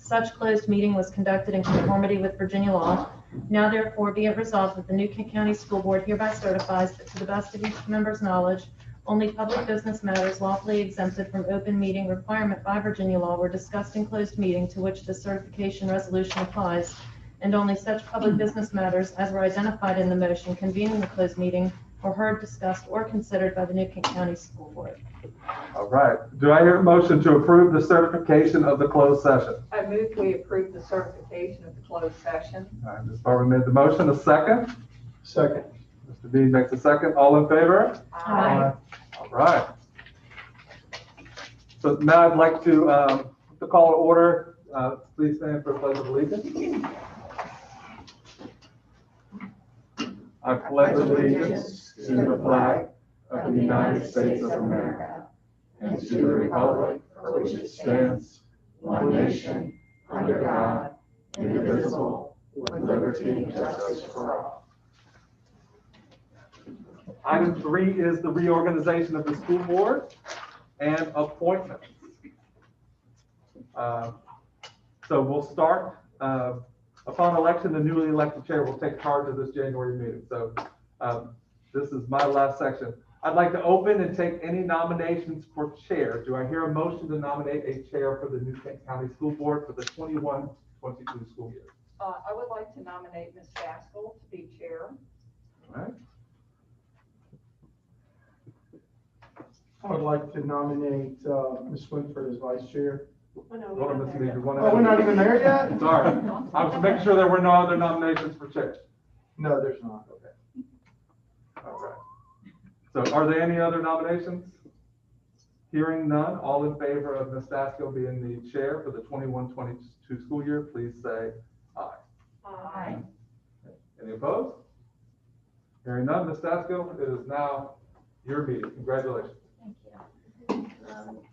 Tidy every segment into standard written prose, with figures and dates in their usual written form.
Such closed meeting was conducted in conformity with Virginia law. Now therefore be it resolved that the New Kent County School Board hereby certifies that to the best of each member's knowledge, only public business matters lawfully exempted from open meeting requirement by Virginia law were discussed in closed meeting to which the certification resolution applies, and only such public business matters as were identified in the motion convening the closed meeting were heard, discussed, or considered by the New Kent County School Board. All right. Do I hear a motion to approve the certification of the closed session? I move we approve the certification of the closed session. All right, Ms. Barber made the motion. A second? Second. Mr. Dean makes a second. All in favor? Aye. All right. So now I'd like to call to order. Please stand for the Pledge of Allegiance. I pledge allegiance to the flag of the United States of America and to the republic for which it stands, one nation, under God, indivisible, with liberty and justice for all. Item 3 is the reorganization of the school board and appointments. So we'll start. Upon election, the newly elected chair will take charge of this January meeting. So this is my last section. I'd like to open and take any nominations for chair. Do I hear a motion to nominate a chair for the New Kent County School Board for the 21-22 school year? I would like to nominate Ms. Gaskell to be chair. All right. I would like to nominate Ms. Swinford as vice chair. Hold on, Ms. Meager. Oh, we're not even there yet? Sorry. I was making sure there were no other nominations for chair. No, there's not. Okay. All right. So are there any other nominations? Hearing none, all in favor of Ms. Gaskell being the chair for the 21-22 school year, please say aye. Aye. Any opposed? Hearing none, Ms. Gaskell, it is now your meeting. Congratulations. Thank you.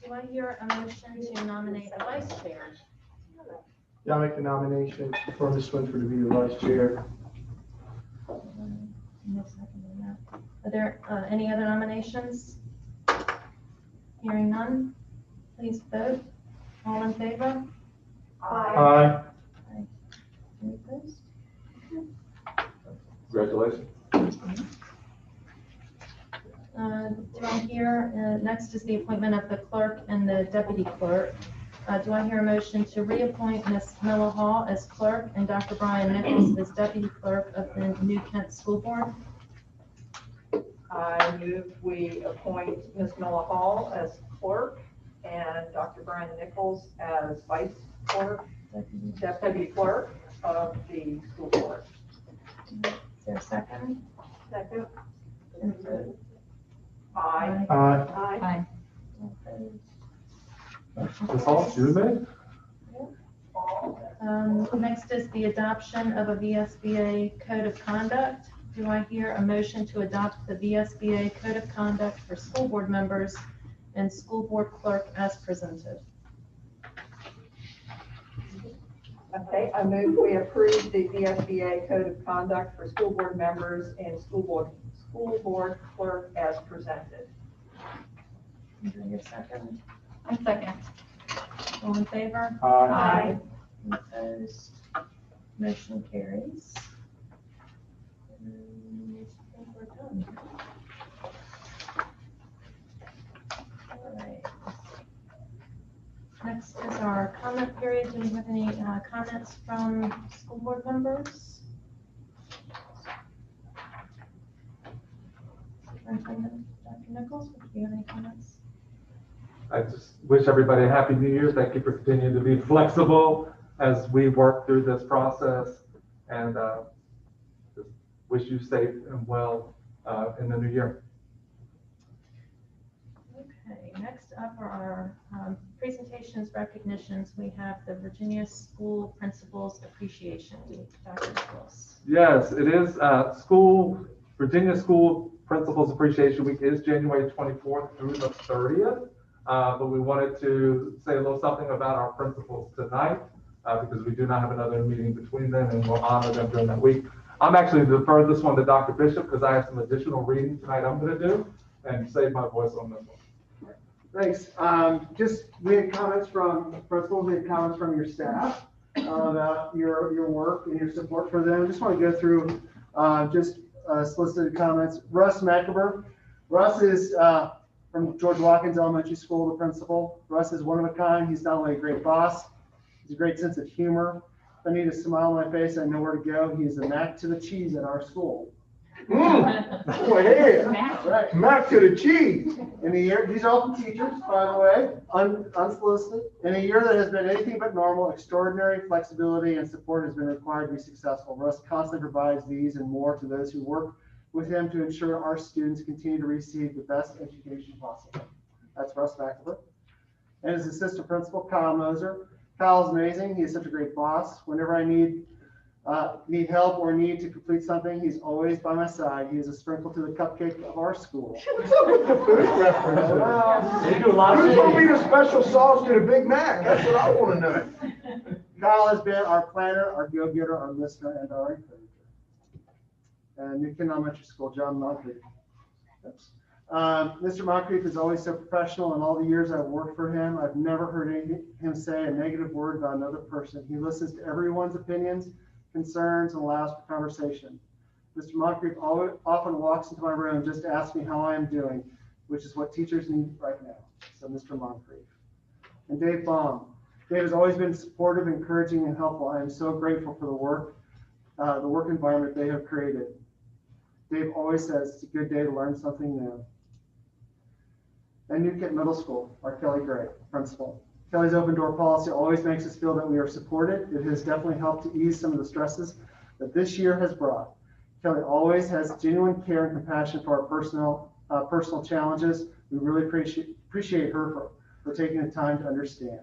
Do I hear a motion to nominate a vice chair? Yeah, I'll make the nomination for Ms. Swinford to be the vice chair. No second on that. Are there any other nominations? Hearing none, please vote. All in favor? Aye. Any opposed? Congratulations. Do I hear, next is the appointment of the clerk and the deputy clerk. Do I hear a motion to reappoint Ms. Miller Hall as clerk and Dr. Brian Nichols as deputy clerk of the New Kent School Board? I move we appoint Ms. Miller Hall as clerk and Dr. Brian Nichols as vice clerk, deputy clerk of the school board. Is there a second? Second. And vote. Aye. Aye. Aye. Ms. Hall, you made? Next is the adoption of a VSBA code of conduct. Do I hear a motion to adopt the VSBA code of conduct for school board members and school board clerk as presented? Okay, I move we approve the VSBA code of conduct for school board members and school board clerk as presented. Do I hear a second? I second. All in favor? Aye. Any opposed? Motion carries. I think we're done. All right. Next is our comment period. Do we have any comments from school board members? Superintendent Dr. Nichols, do you have any comments? I just wish everybody a happy New Year. Thank you for continuing to be flexible as we work through this process, and just wish you safe and well in the new year. Okay, next up are our presentations, recognitions. We have the Virginia School Principals Appreciation Week. Dr. Nichols. Yes, it is Virginia School Principals Appreciation Week is January 24th through the 30th. But we wanted to say a little something about our principals tonight because we do not have another meeting between them, and we'll honor them during that week. I'm actually going to defer this one to Dr. Bishop because I have some additional reading tonight I'm going to do and save my voice on this one. Thanks. We had comments from principals, we had comments from your staff about your work and your support for them. Just want to go through solicited comments. Russ McAber. Russ is from George Watkins Elementary School, the principal. Russ is one of a kind. He's not only a great boss, he's a great sense of humor. If I need a smile on my face, I know where to go. He's the Mac to the cheese at our school. Go ahead. Right. Mac to the cheese. In a year, these are all from teachers, by the way, unsolicited. In a year that has been anything but normal, extraordinary flexibility and support has been required to be successful. Russ constantly provides these and more to those who work with him to ensure our students continue to receive the best education possible. That's Russ McAver. And his assistant principal, Kyle Moser. Kyle's amazing. He is such a great boss. Whenever I need help or need to complete something, he's always by my side. He is a sprinkle to the cupcake of our school. The food reference. They do a lot of Who's gonna be things. the special sauce to the Big Mac? That's what I want to know. Kyle has been our planner, our go-getter, our listener, and our encourager. And Newton Elementary School, John Moncrief. Mr. Moncrief is always so professional. In all the years I've worked for him, I've never heard him say a negative word about another person. He listens to everyone's opinions, concerns, and allows for conversation. Mr. Moncrief often walks into my room just to ask me how I am doing, which is what teachers need right now. So Mr. Moncrief. And Dave Baum. Dave has always been supportive, encouraging, and helpful. I am so grateful for the work environment they have created. Dave always says it's a good day to learn something new. And Newkent Middle School, our Kelly Gray, principal. Kelly's open door policy always makes us feel that we are supported. It has definitely helped to ease some of the stresses that this year has brought. Kelly always has genuine care and compassion for our personal challenges. We really appreciate her for taking the time to understand.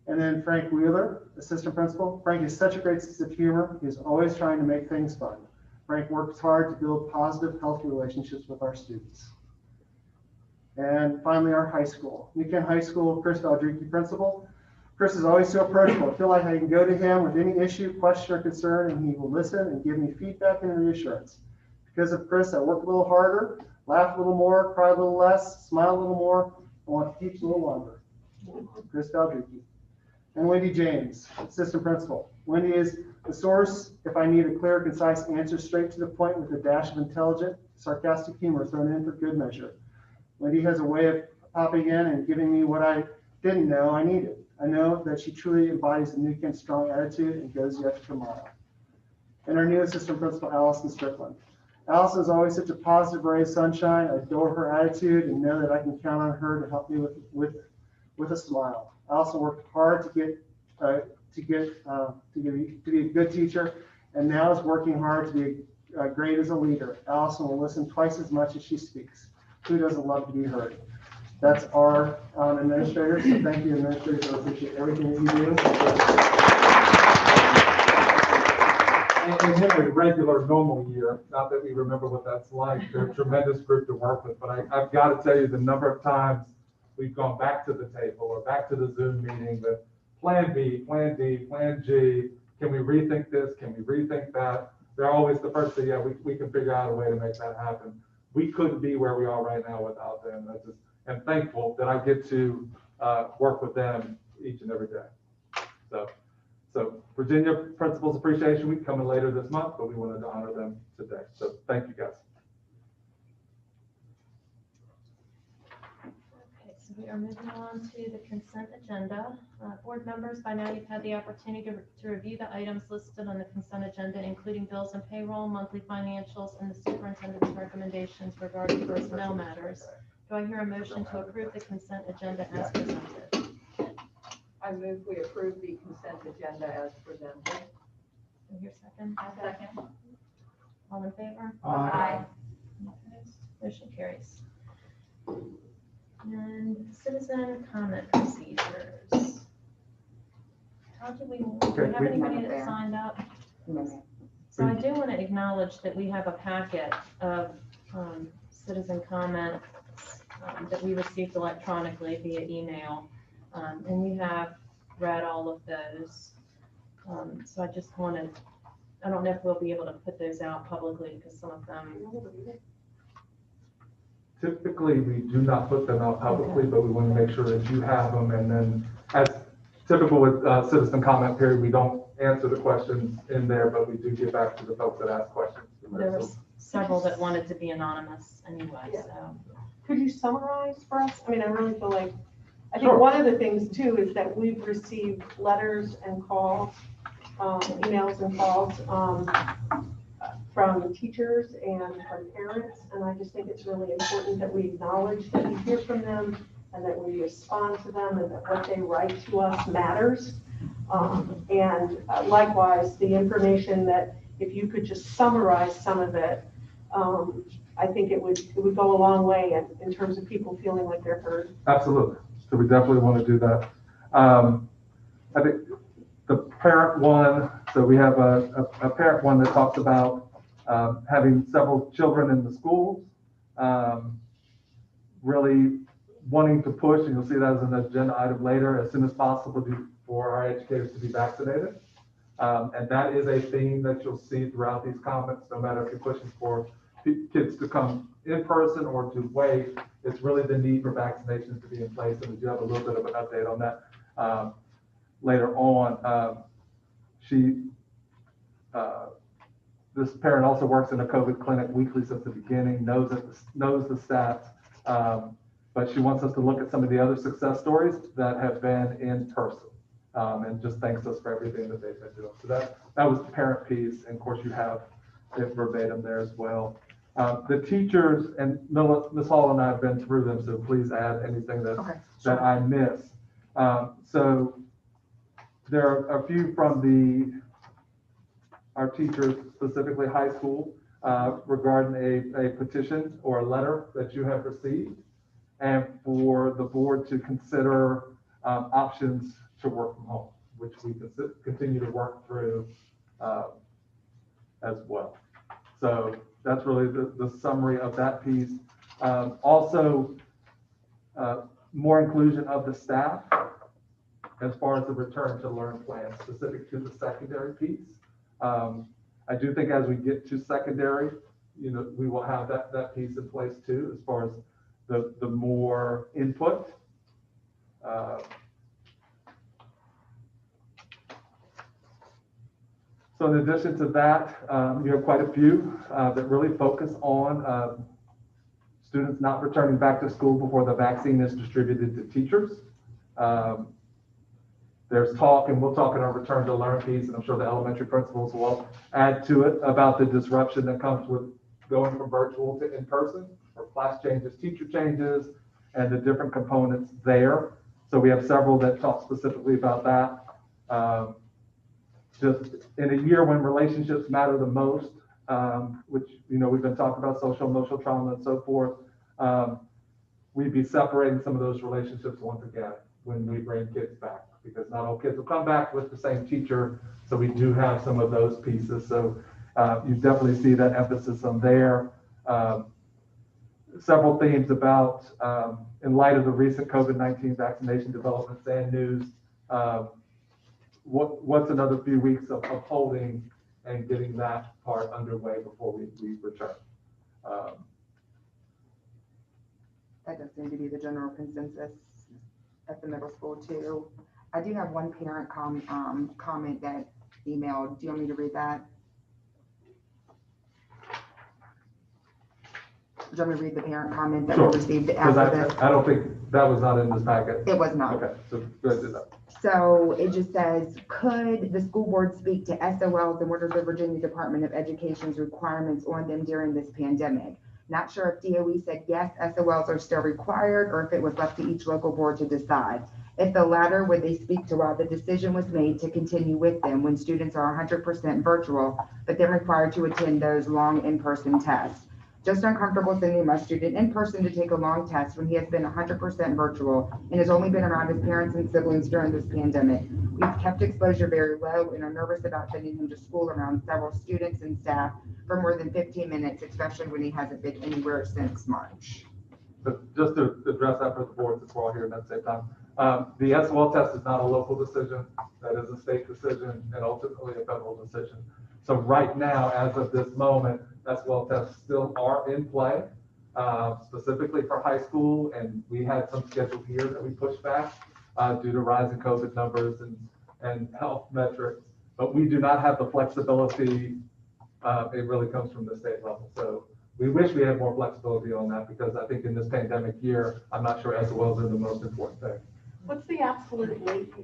And then Frank Wheeler, assistant principal. Frank is such a great sense of humor. He is always trying to make things fun. Frank works hard to build positive, healthy relationships with our students. And finally, our high school. Newkent High School, Chris Valdriki, principal. Chris is always so approachable. I feel like I can go to him with any issue, question, or concern, and he will listen and give me feedback and reassurance. Because of Chris, I work a little harder, laugh a little more, cry a little less, smile a little more, and want to teach a little longer. Chris Valdriki. And Wendy James, assistant principal. Wendy is the source if I need a clear, concise answer, straight to the point with a dash of intelligent, sarcastic humor thrown in for good measure. Wendy has a way of popping in and giving me what I didn't know I needed. I know that she truly embodies the Newkent strong attitude and goes the extra mile. And our new assistant principal, Allison Strickland. Allison is always such a positive ray of sunshine. I adore her attitude and know that I can count on her to help me with a smile. Allison worked hard to be a good teacher, and now is working hard to be great as a leader. Allison will listen twice as much as she speaks. Who doesn't love to be heard? That's our administrators. So thank you, administrators. I appreciate everything that you do. In a regular, normal year, not that we remember what that's like, they're a tremendous group to work with, but I've got to tell you the number of times we've gone back to the table or back to the Zoom meeting with plan B, plan D, plan G. Can we rethink this? Can we rethink that? They're always the first thing, yeah, we can figure out a way to make that happen. We couldn't be where we are right now without them. I'm thankful that I get to work with them each and every day. So Virginia Principals Appreciation Week coming later this month, but we wanted to honor them today. So thank you guys. Okay, so we are moving on to the consent agenda. Board members, by now you've had the opportunity to review the items listed on the consent agenda, including bills and payroll, monthly financials, and the superintendent's recommendations regarding personnel matters. Do I hear a motion to approve the consent agenda as presented? I move we approve the consent agenda as presented. Do I hear a second? Second. All in favor? Aye. Motion carries. And citizen comment procedures. How do we have anybody that signed up? So I do want to acknowledge that we have a packet of citizen comments that we received electronically via email. And we have read all of those. So I just wanted, I don't know if we'll be able to put those out publicly because some of them Typically, we do not put them out publicly, but we want to make sure that you have them. And then, as typical with citizen comment period, we don't answer the questions in there, but we do get back to the folks that ask questions. There were several that wanted to be anonymous anyway, Yeah. so. Could you summarize for us? I mean, I really feel like, I think Sure. one of the things too is that we've received letters and calls, emails and calls, from teachers and from parents. And I just think it's really important that we acknowledge that we hear from them and that we respond to them and that what they write to us matters. And likewise, the information that if you could just summarize some of it, I think it would go a long way in terms of people feeling like they're heard. Absolutely. So we definitely want to do that. I think the parent one, so we have a parent one that talks about having several children in the schools, really wanting to push, and you'll see that as an agenda item later, as soon as possible for our educators to be vaccinated. And that is a theme that you'll see throughout these comments, no matter if you're pushing for kids to come in person or to wait, it's really the need for vaccinations to be in place. And we do have a little bit of an update on that later on. This parent also works in a COVID clinic weekly since the beginning, knows the stats, but she wants us to look at some of the other success stories that have been in person, and just thanks us for everything that they've been doing. So that was the parent piece, and of course you have it verbatim there as well. The teachers, and Ms. Hall and I have been through them, so please add anything that I miss. So there are a few from our teachers, specifically high school, regarding a petition or a letter that you have received, and for the board to consider options to work from home, which we continue to work through as well. So that's really the summary of that piece. Also, more inclusion of the staff as far as the return to learn plan specific to the secondary piece. I do think as we get to secondary, we will have that piece in place too, as far as the more input. So in addition to that, you have quite a few that really focus on students not returning back to school before the vaccine is distributed to teachers. There's talk, and we'll talk in our return to learn piece, and I'm sure the elementary principals will add to it about the disruption that comes with going from virtual to in-person, or class changes, teacher changes, and the different components there. So we have several that talk specifically about that. Just in a year when relationships matter the most, which, we've been talking about social emotional trauma and so forth, we'd be separating some of those relationships once again when we bring kids back, because not all kids will come back with the same teacher. So we do have some of those pieces. So you definitely see that emphasis on there. Several themes about, in light of the recent COVID-19 vaccination developments and news, what's another few weeks of holding and getting that part underway before we return. That does seem to be the general consensus at the middle school too. I do have one parent comment that emailed. Do you want me to read that? Do you want me to read the parent comment that Sure. we received after this? I don't think that was not in this packet. It was not. Okay, so go ahead and do that. So it just says, could the school board speak to SOLs and what are the Virginia Department of Education's requirements on them during this pandemic? Not sure if DOE said yes, SOLs are still required, or if it was left to each local board to decide. If the latter, would they speak to why the decision was made to continue with them when students are 100% virtual, but then required to attend those long in-person tests? Just uncomfortable sending my student in person to take a long test when he has been 100% virtual and has only been around his parents and siblings during this pandemic. We've kept exposure very low and are nervous about sending him to school around several students and staff for more than 15 minutes, especially when he hasn't been anywhere since March. So just to address that for the board, since we're all here at the same time, the SOL test is not a local decision. That is a state decision and ultimately a federal decision. So right now, as of this moment, SOL tests still are in play. specifically for high school, and we had some scheduled here that we pushed back due to rising COVID numbers and health metrics. But we do not have the flexibility. It really comes from the state level. So we wish we had more flexibility on that, because I think in this pandemic year, I'm not sure SOLs are the most important thing. What's the absolute latest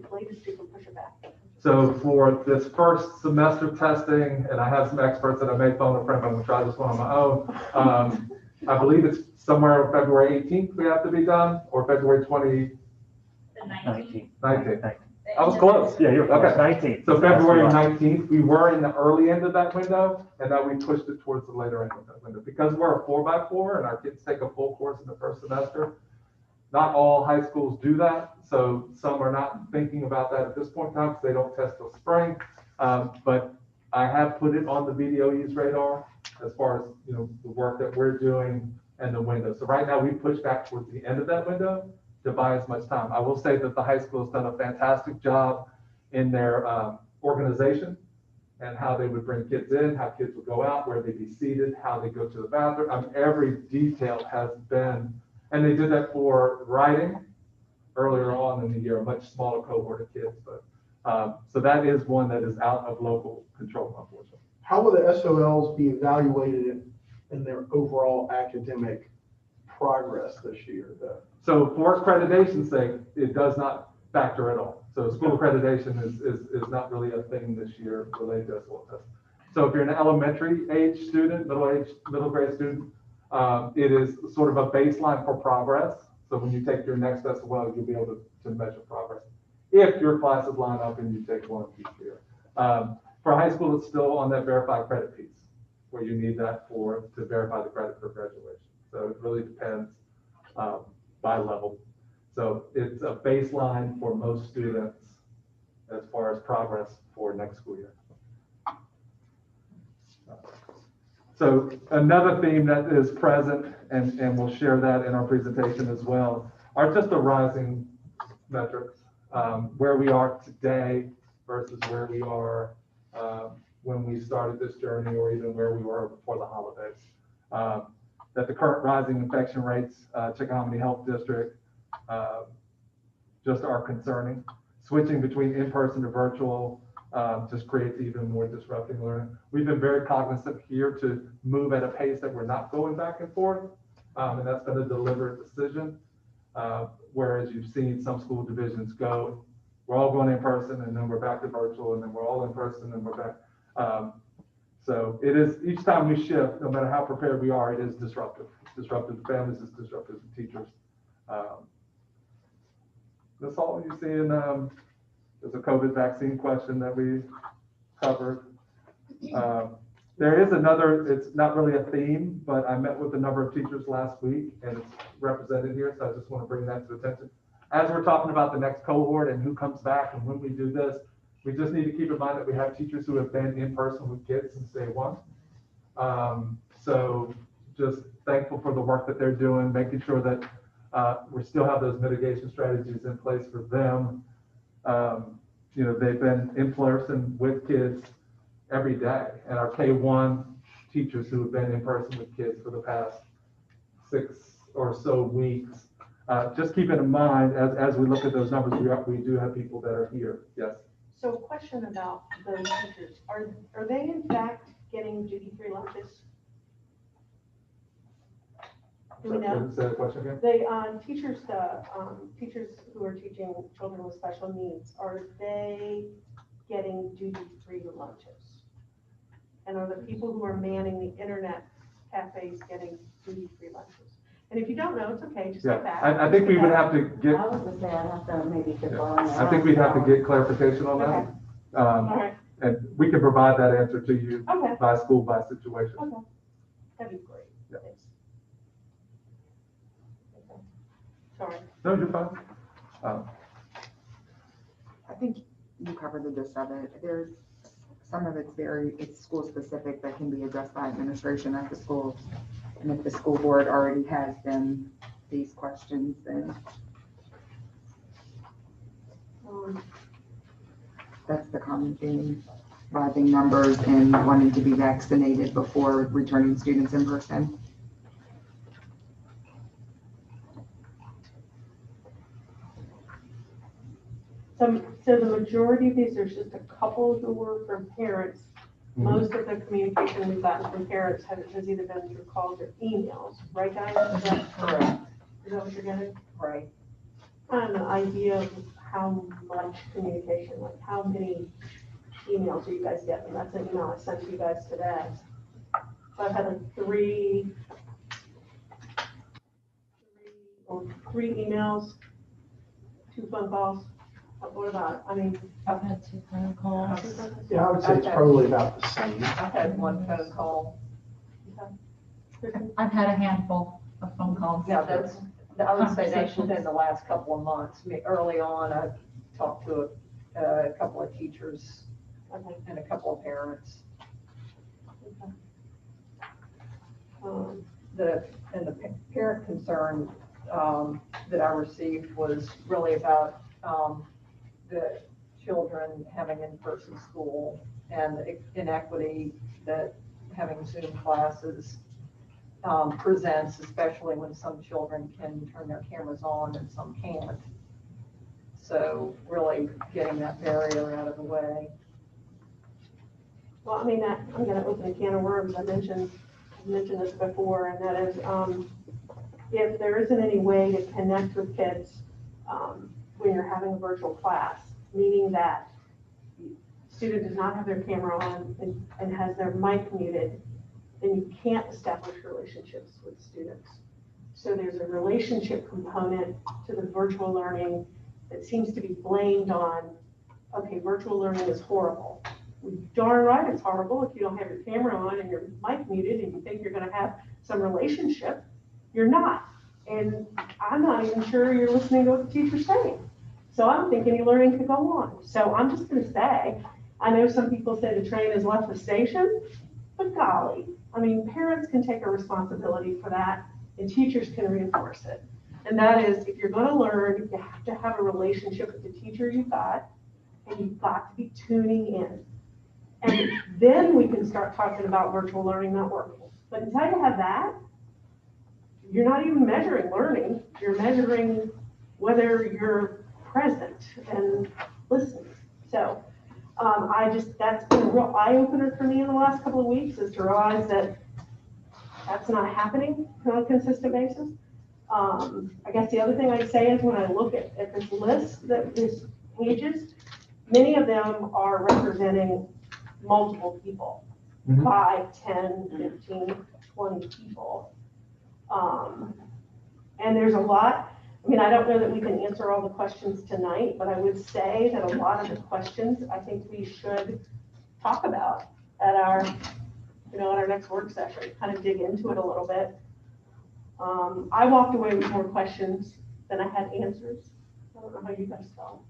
you can push it back? So for this first semester testing, and I have some experts that I may phone a friend, but I'm gonna try this one on my own. I believe it's somewhere February 18th we have to be done, or February 19th. I was close. Yeah, you're Okay. 19th. So February 19th, we were in the early end of that window, and now we pushed it towards the later end of that window. Because we're a 4x4 and our kids take a full course in the first semester, not all high schools do that. So some are not thinking about that at this point in time because they don't test till spring. But I have put it on the VDOE's radar as far as, the work that we're doing and the window. So right now we push back towards the end of that window to buy as much time. I will say that the high school has done a fantastic job in their organization and how they would bring kids in, how kids would go out, where they'd be seated, how they go to the bathroom. Every detail has been, and they did that for writing earlier on in the year, a much smaller cohort of kids. But so that is one that is out of local control, unfortunately. How will the SOLs be evaluated in their overall academic progress this year, though? So for accreditation's sake, it does not factor at all. So school accreditation is not really a thing this year related to SOL testing. So if you're an elementary age student, middle grade student, it is sort of a baseline for progress. So when you take your next SOL, you'll be able to measure progress if your classes line up and you take one each year. For high school, it's still on that verified credit piece, where you need that to verify the credit for graduation. So it really depends by level. So it's a baseline for most students as far as progress for next school year. So another theme that is present, and we'll share that in our presentation as well, are just the rising metrics, where we are today versus where we are when we started this journey, or even where we were before the holidays. That the current rising infection rates, Chickahominy Health District, just are concerning. Switching between in-person to virtual just creates even more disrupting learning. We've been very cognizant here to move at a pace that we're not going back and forth, and that's been a deliberate decision. Whereas you've seen some school divisions go, we're all going in person, and then we're back to virtual, and then we're all in person, and we're back. So it is, each time we shift, no matter how prepared we are, it is disruptive. It's disruptive to families, it's disruptive to teachers. That's all you see in, there's a COVID vaccine question that we covered. There is another, it's not really a theme, but I met with a number of teachers last week, and it's represented here, so I just want to bring that to attention. As we're talking about the next cohort and who comes back and when we do this, we just need to keep in mind that we have teachers who have been in person with kids since day one. So just thankful for the work that they're doing, making sure that we still have those mitigation strategies in place for them. They've been in person with kids every day, and our K-1 teachers who have been in person with kids for the past 6 or so weeks. Just keeping in mind, as we look at those numbers, we do have people that are here. Yes. So question about those teachers, are they in fact getting duty-free lunches? Do we know? Say the question again? They, teachers who are teaching children with special needs, are they getting duty-free lunches? And are the people who are manning the internet cafes getting duty-free lunches? And if you don't know, it's okay, just get back. I think we would have to get. I was gonna say, I'd have to maybe get on that. I think we'd have to get clarification on that. Okay. All right. And we can provide that answer to you Okay. by school, by situation. Okay, that'd be great. Yeah. Thanks. Okay. Sorry. No, you're fine. I think you covered the gist of it. There's some of it's school specific that can be addressed by administration at the schools. And if the school board already has them, these questions, then that's the common theme. Rising numbers and wanting to be vaccinated before returning students in person. So the majority of these, there's just a couple who were from parents. Most of the communication we've gotten from parents has either been through calls or emails, right guys? Correct. Is that what you're getting? Right. An idea of how much communication, like how many emails are you guys getting? That's an email I sent to you guys today. So I've had like three emails, 2 phone calls. What about it? I mean, I've had 2 phone calls. Yeah, I would say it's probably about the same. I've had 1 phone call. I've had a handful of phone calls. Yeah, I would say that's within the last couple of months. I mean, early on, I talked to a couple of teachers Okay. and a couple of parents. The parent concern that I received was really about the children having in-person school and the inequity that having Zoom classes presents, especially when some children can turn their cameras on and some can't. So really getting that barrier out of the way. Well, I mean, I'm gonna open a can of worms. I mentioned this before, and that is, if there isn't any way to connect with kids, when you're having a virtual class, meaning that student does not have their camera on and has their mic muted, then you can't establish relationships with students. So there's a relationship component to the virtual learning that seems to be blamed on, okay, virtual learning is horrible. Well, darn right it's horrible if you don't have your camera on and your mic muted and you think you're gonna have some relationship. You're not. And I'm not even sure you're listening to what the teacher's saying. So I don't think any learning could go on. So I'm just gonna say, I know some people say the train has left the station, but golly, I mean, parents can take a responsibility for that and teachers can reinforce it. And that is, if you're gonna learn, you have to have a relationship with the teacher you've got, and you've got to be tuning in. And then we can start talking about virtual learning not working. But until you have that, you're not even measuring learning, you're measuring whether you're present and listening. So that's been a real eye-opener for me in the last couple of weeks, is to realize that that's not happening on a consistent basis. I guess the other thing I'd say is when I look at this list, these pages, many of them are representing multiple people, 5, 10, 15, 20 people. And there's a lot. I mean, I don't know that we can answer all the questions tonight, but I would say that a lot of the questions I think we should talk about at our next work session, kind of dig into it a little bit. I walked away with more questions than I had answers. I don't know how you guys felt.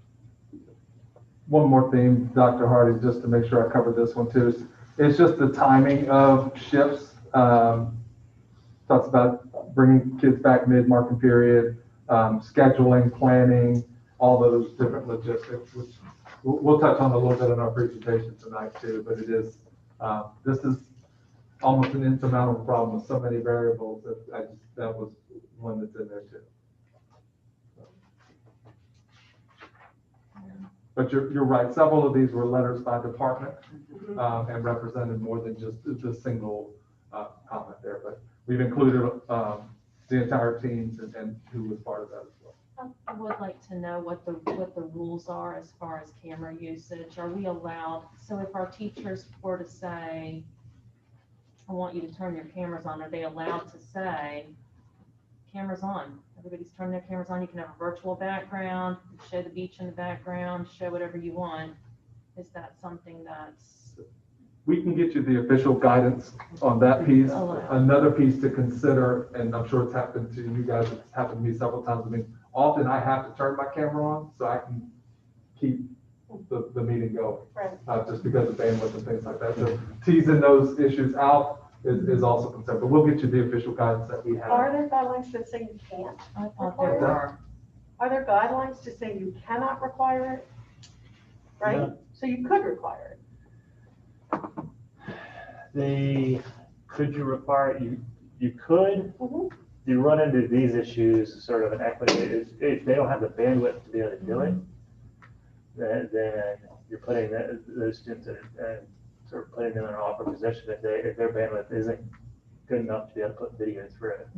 One more theme, Dr. Hardy, just to make sure I cover this one too. It's just the timing of shifts. Talks about bringing kids back mid-marking period, scheduling, planning, all those different logistics, which we'll touch on a little bit in our presentation tonight too, but it is, this is almost an insurmountable problem with so many variables that was one that's in there too. But you're right, several of these were letters by department, and represented more than just the single comment there, but we've included the entire teams and who was part of that as well. I would like to know what the rules are as far as camera usage. Are we allowed, so if our teachers were to say, I want you to turn your cameras on, are they allowed to say, cameras on? Everybody's turning their cameras on. You can have a virtual background, show the beach in the background, show whatever you want. Is that something that's... We can get you the official guidance on that piece. Another piece to consider, and I'm sure it's happened to you guys, it's happened to me several times. I mean, often I have to turn my camera on so I can keep the meeting going, Right. just because of bandwidth and things like that. So teasing those issues out is also concerned, but we'll get you the official guidance that we have. Are there guidelines that say you can't? I thought there were. Are there guidelines to say you cannot require it? Right? No. So you could require it. Could you require it? You could. You run into these issues, sort of an equity, if they don't have the bandwidth to be able to do it, then you're putting those students in, sort of putting them in an awkward position if their bandwidth isn't good enough to be able to put videos through it.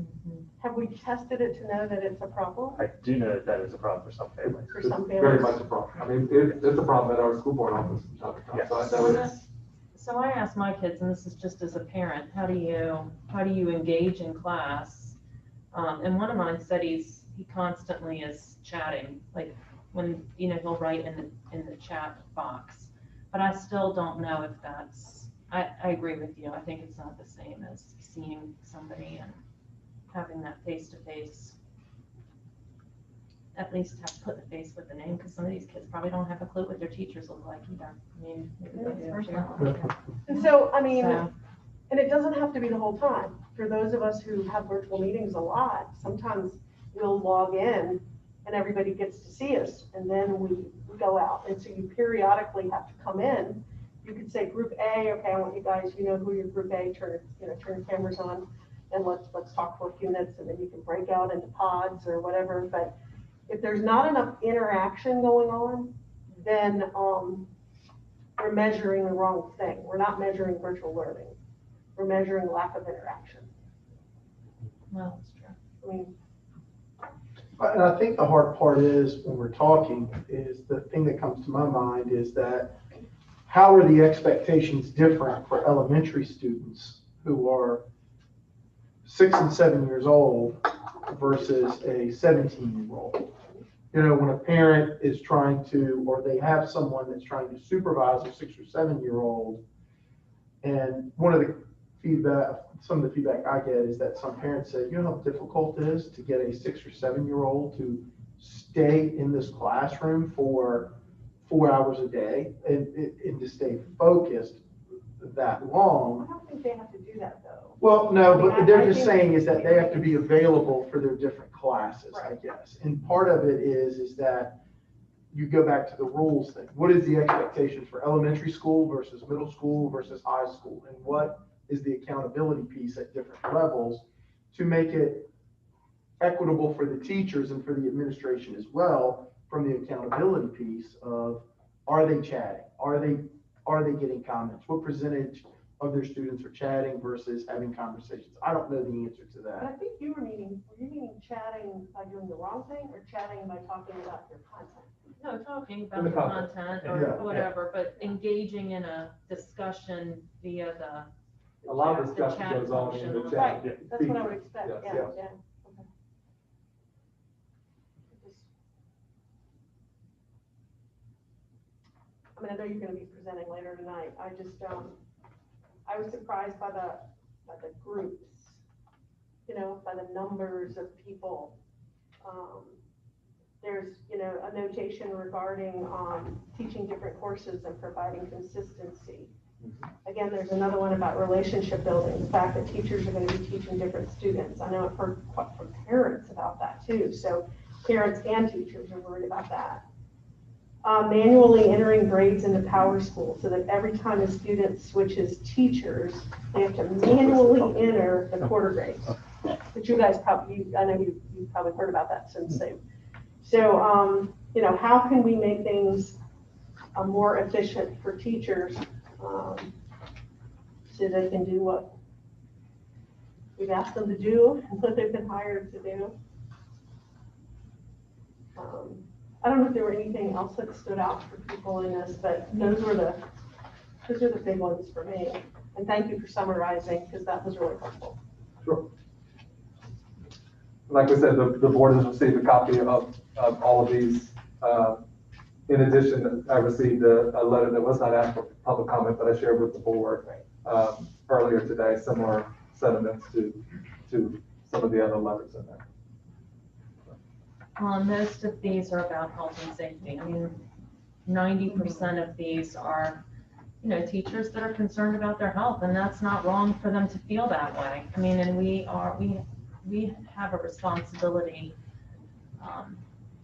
Have we tested it to know that it's a problem I do know that that is a problem for some families. for some Very families? much a problem. I mean, it's a problem at our school board office. So I know it's- So I asked my kids, and this is just as a parent, how do you engage in class? And one of mine said he constantly is chatting, like when, he'll write in the chat box. But I still don't know if that's, I agree with you. I think it's not the same as seeing somebody and having that face-to-face. At least have to put the face with the name, because some of these kids probably don't have a clue what their teachers look like either. I mean, maybe they do. And so, I mean, So- and it doesn't have to be the whole time. For those of us who have virtual meetings a lot, sometimes we'll log in and everybody gets to see us, and then we go out. And so you periodically have to come in. You could say group A, okay, I want you guys, who your group A, turn your cameras on and let's talk for a few minutes, and then you can break out into pods or whatever. But if there's not enough interaction going on, then we're measuring the wrong thing. We're not measuring virtual learning. We're measuring lack of interaction. Well, that's true. I mean, And I think the hard part is, when we're talking, is the thing that comes to my mind is that how are the expectations different for elementary students who are 6 and 7 years old versus a 17-year-old? When a parent is trying to, or they have someone that's trying to supervise a 6 or 7-year-old, and some of the feedback I get is that some parents say, how difficult it is to get a 6 or 7-year-old to stay in this classroom for 4 hours a day and to stay focused that long. I don't think they have to do that though. Well, no, I mean, but they're I just think- saying is that they have to be available for their different classes, I Right. guess. And part of it is that you go back to the rules thing. What is the expectation for elementary school versus middle school versus high school? And what is the accountability piece at different levels to make it equitable for the teachers and for the administration as well, from the accountability piece of, are they chatting? Are they getting comments? What percentage of their students are chatting versus having conversations? I don't know the answer to But I that. think were you meaning chatting by doing the wrong thing or chatting by talking about your content? No, talking In about the the content. content Yeah. or whatever, but engaging in a discussion via A lot of The discussion chat goes on in the function. chat. Right, Yeah. that's what I would expect, Yes, yeah, yes. yeah. Okay. I know you're gonna be presenting later tonight. I just, I was surprised by the groups, by the numbers of people. There's, a notation regarding, teaching different courses and providing consistency. Again, there's another one about relationship building, the fact that teachers are gonna be teaching different students. I know I've heard from parents about that too, so parents and teachers are worried about that. Manually entering grades into Power School, so that every time a student switches teachers, they have to manually enter the quarter grades. But you guys I know you've probably heard about that since they. So, how can we make things more efficient for teachers, so they can do what we've asked them to do and what they've been hired to do? I don't know if there were anything else that stood out for people in this, but those are the big ones for me. And thank you for summarizing, because that was really helpful. Sure. Like I said, the board has received a copy of all of these. In addition, I received a letter that was not asked for public comment, but I shared with the board earlier today, similar sentiments to some of the other letters in there. most of these are about health and safety. I mean, 90% of these are, teachers that are concerned about their health, and that's not wrong for them to feel that way. I mean, and we have a responsibility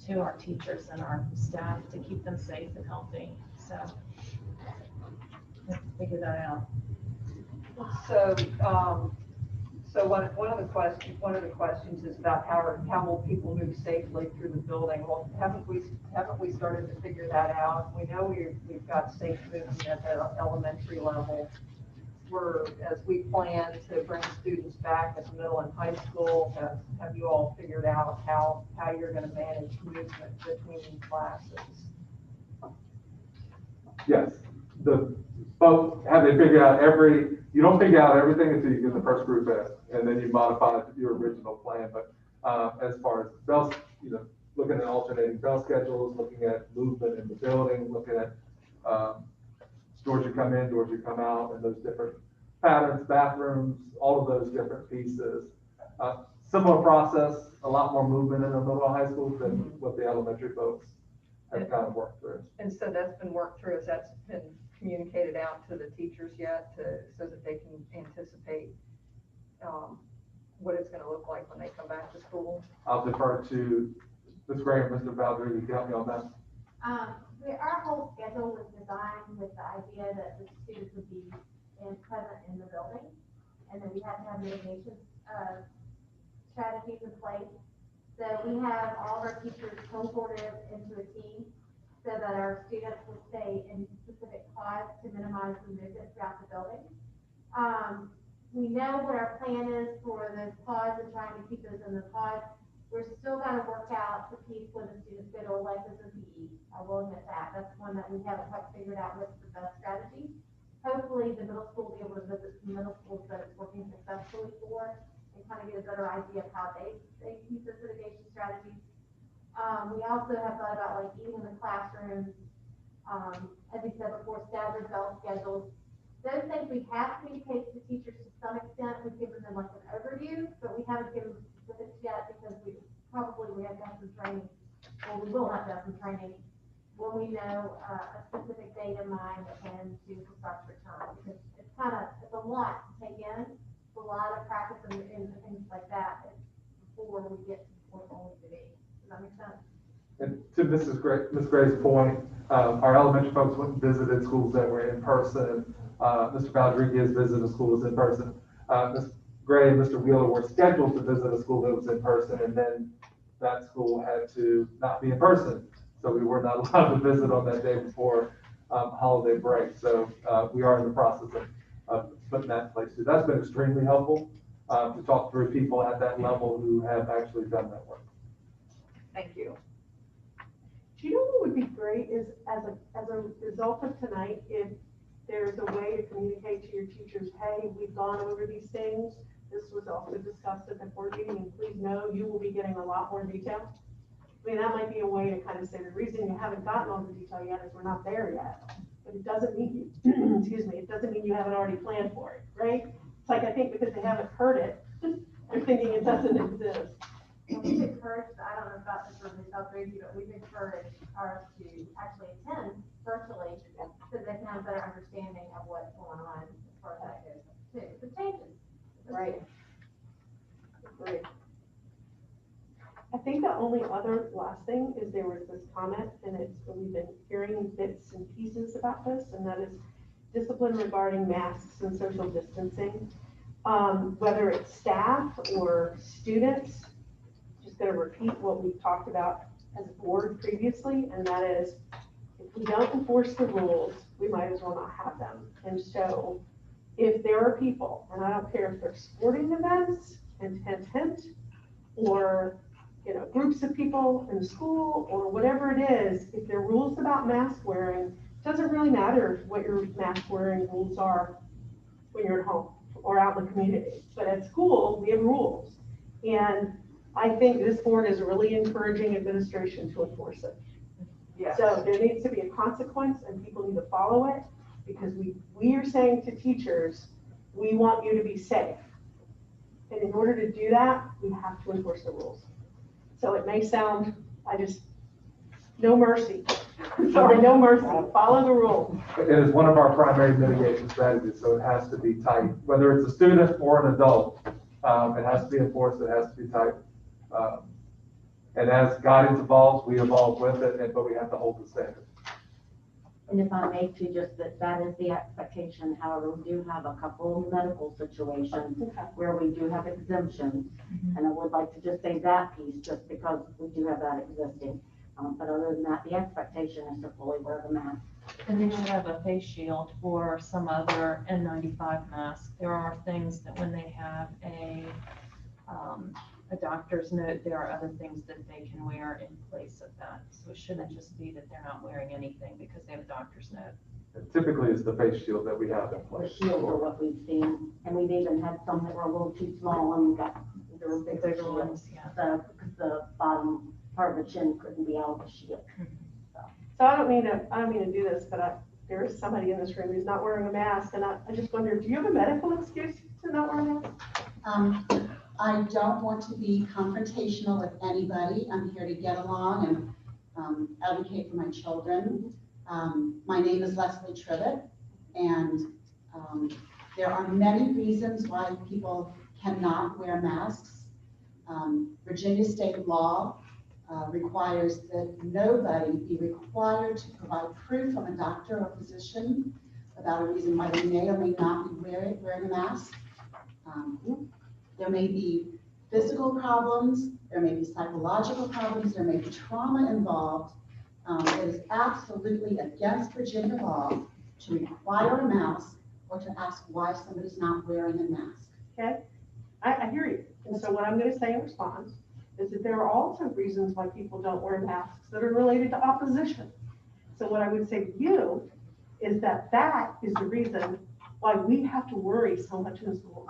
to our teachers and our staff to keep them safe and healthy. So we have to figure that out. So, So one of the questions is about how will people move safely through the building? Well, haven't we started to figure that out? We know we've got safe movement at the elementary level. As we plan to bring students back at the middle and high school, have you all figured out how you're going to manage movement between classes? Yes, both, have they figured out you don't figure out everything until you get the first group in, and then you modify your original plan. But as far as bell, looking at alternating bell schedules, looking at movement in the building, looking at doors you come in, doors you come out, and those different patterns, bathrooms, all of those different pieces. Similar process, a lot more movement in the middle of high school than what the elementary folks have kind of worked through. And so that's been worked through. Has that been communicated out to the teachers yet so that they can anticipate what it's going to look like when they come back to school? I'll defer to Ms. Gray and Mr. Baldry. You can help me on that. Our whole schedule was designed with the idea that the students would be present in the building, and then we had to have mitigation strategies in place. So we have all of our teachers cohorted into a team so that our students will stay in specific pods to minimize the movement throughout the building. We know what our plan is for those pods and trying to keep those in the pods. We're still going to work out the piece when the students go to electives and PE. I will admit that. That's one that we haven't quite figured out what's the best strategy. Hopefully the middle school will be able to visit some middle schools that it's working successfully for and kind of get a better idea of how they use those mitigation strategies. We also have thought about like eating in the classrooms, as we said before, staggered bell schedules. Those things we have communicated to teachers to some extent. We've given them like an overview, but we haven't given specifics yet because we have to have some training, or we will have to have some training when we know a specific date in mind and to start to return. Because it's a lot to take in, it's a lot of practice and things like that before we get to the point we need to be. Does that make sense? And to Ms. Gray's point, our elementary folks went and visited schools that were in person. Mr. Baldry has visited schools in person. Ms. Gray and Mr. Wheeler were scheduled to visit a school that was in person, and then that school had to not be in person. So we were not allowed to visit on that day before holiday break. So we are in the process of putting that in place too. That's been extremely helpful to talk through people at that level who have actually done that work. Thank you. Do you know what would be great is as a result of tonight, if there's a way to communicate to your teachers, hey, we've gone over these things. This was also discussed at the board meeting, and please know you will be getting a lot more detail. I mean, that might be a way to kind of say the reason you haven't gotten all the detail yet is we're not there yet. But it doesn't mean you, excuse me, it doesn't mean you haven't already planned for it, right? It's like, I think because they haven't heard it, they're thinking it doesn't exist. And we've encouraged, I don't know about this from the South Jersey, but we've encouraged ours to actually attend virtually so they can have a better understanding of what's going on as far as that goes too. It's changes. Right. Great. I think the only other last thing is there was this comment, and we've been hearing bits and pieces about this, and that is discipline regarding masks and social distancing. Whether it's staff or students, just going to repeat what we've talked about as a board previously, and that is if we don't enforce the rules, we might as well not have them. And so if there are people, and I don't care if they're sporting events and tent, or groups of people in the school or whatever it is, if there are rules about mask wearing, it doesn't really matter what your mask wearing rules are when you're at home or out in the community. But at school, we have rules. And I think this board is really encouraging administration to enforce it. Yes. So there needs to be a consequence and people need to follow it, because we are saying to teachers, we want you to be safe. And in order to do that, we have to enforce the rules. So it may sound, no mercy. Sorry, no mercy. Follow the rules. It is one of our primary mitigation strategies, so it has to be tight. Whether it's a student or an adult, it has to be enforced, it has to be tight. And as guidance evolves, we evolve with it, but we have to hold the standard. And if I may too, just that is the expectation. However, we do have a couple medical situations where we do have exemptions. And I would like to just say that piece, just because we do have that existing. But other than that, the expectation is to fully wear the mask. And they should have a face shield or some other N95 mask. There are things that when they have a doctor's note, there are other things that they can wear in place of that. So it shouldn't just be that they're not wearing anything because they have a doctor's note. Typically, it's the face shield that we have in The place. shields are what we've seen, and we've even had some that were a little too small and got, there were bigger Bigger shields. ones, yeah. Because the bottom part of the chin couldn't be out of the shield. So I don't mean to do this, but there is somebody in this room who's not wearing a mask, and I just wonder, do you have a medical excuse to not wear a mask? I don't want to be confrontational with anybody. I'm here to get along and advocate for my children. My name is Leslie Tribbett, and there are many reasons why people cannot wear masks. Virginia state law requires that nobody be required to provide proof from a doctor or physician about a reason why they may or may not be wearing a mask. There may be physical problems, there may be psychological problems, there may be trauma involved. It is absolutely against Virginia law to require a mask or to ask why somebody's not wearing a mask. Okay, I hear you. And so what I'm going to say in response is that there are also reasons why people don't wear masks that are related to opposition. So what I would say to you is that that is the reason why we have to worry so much in schools.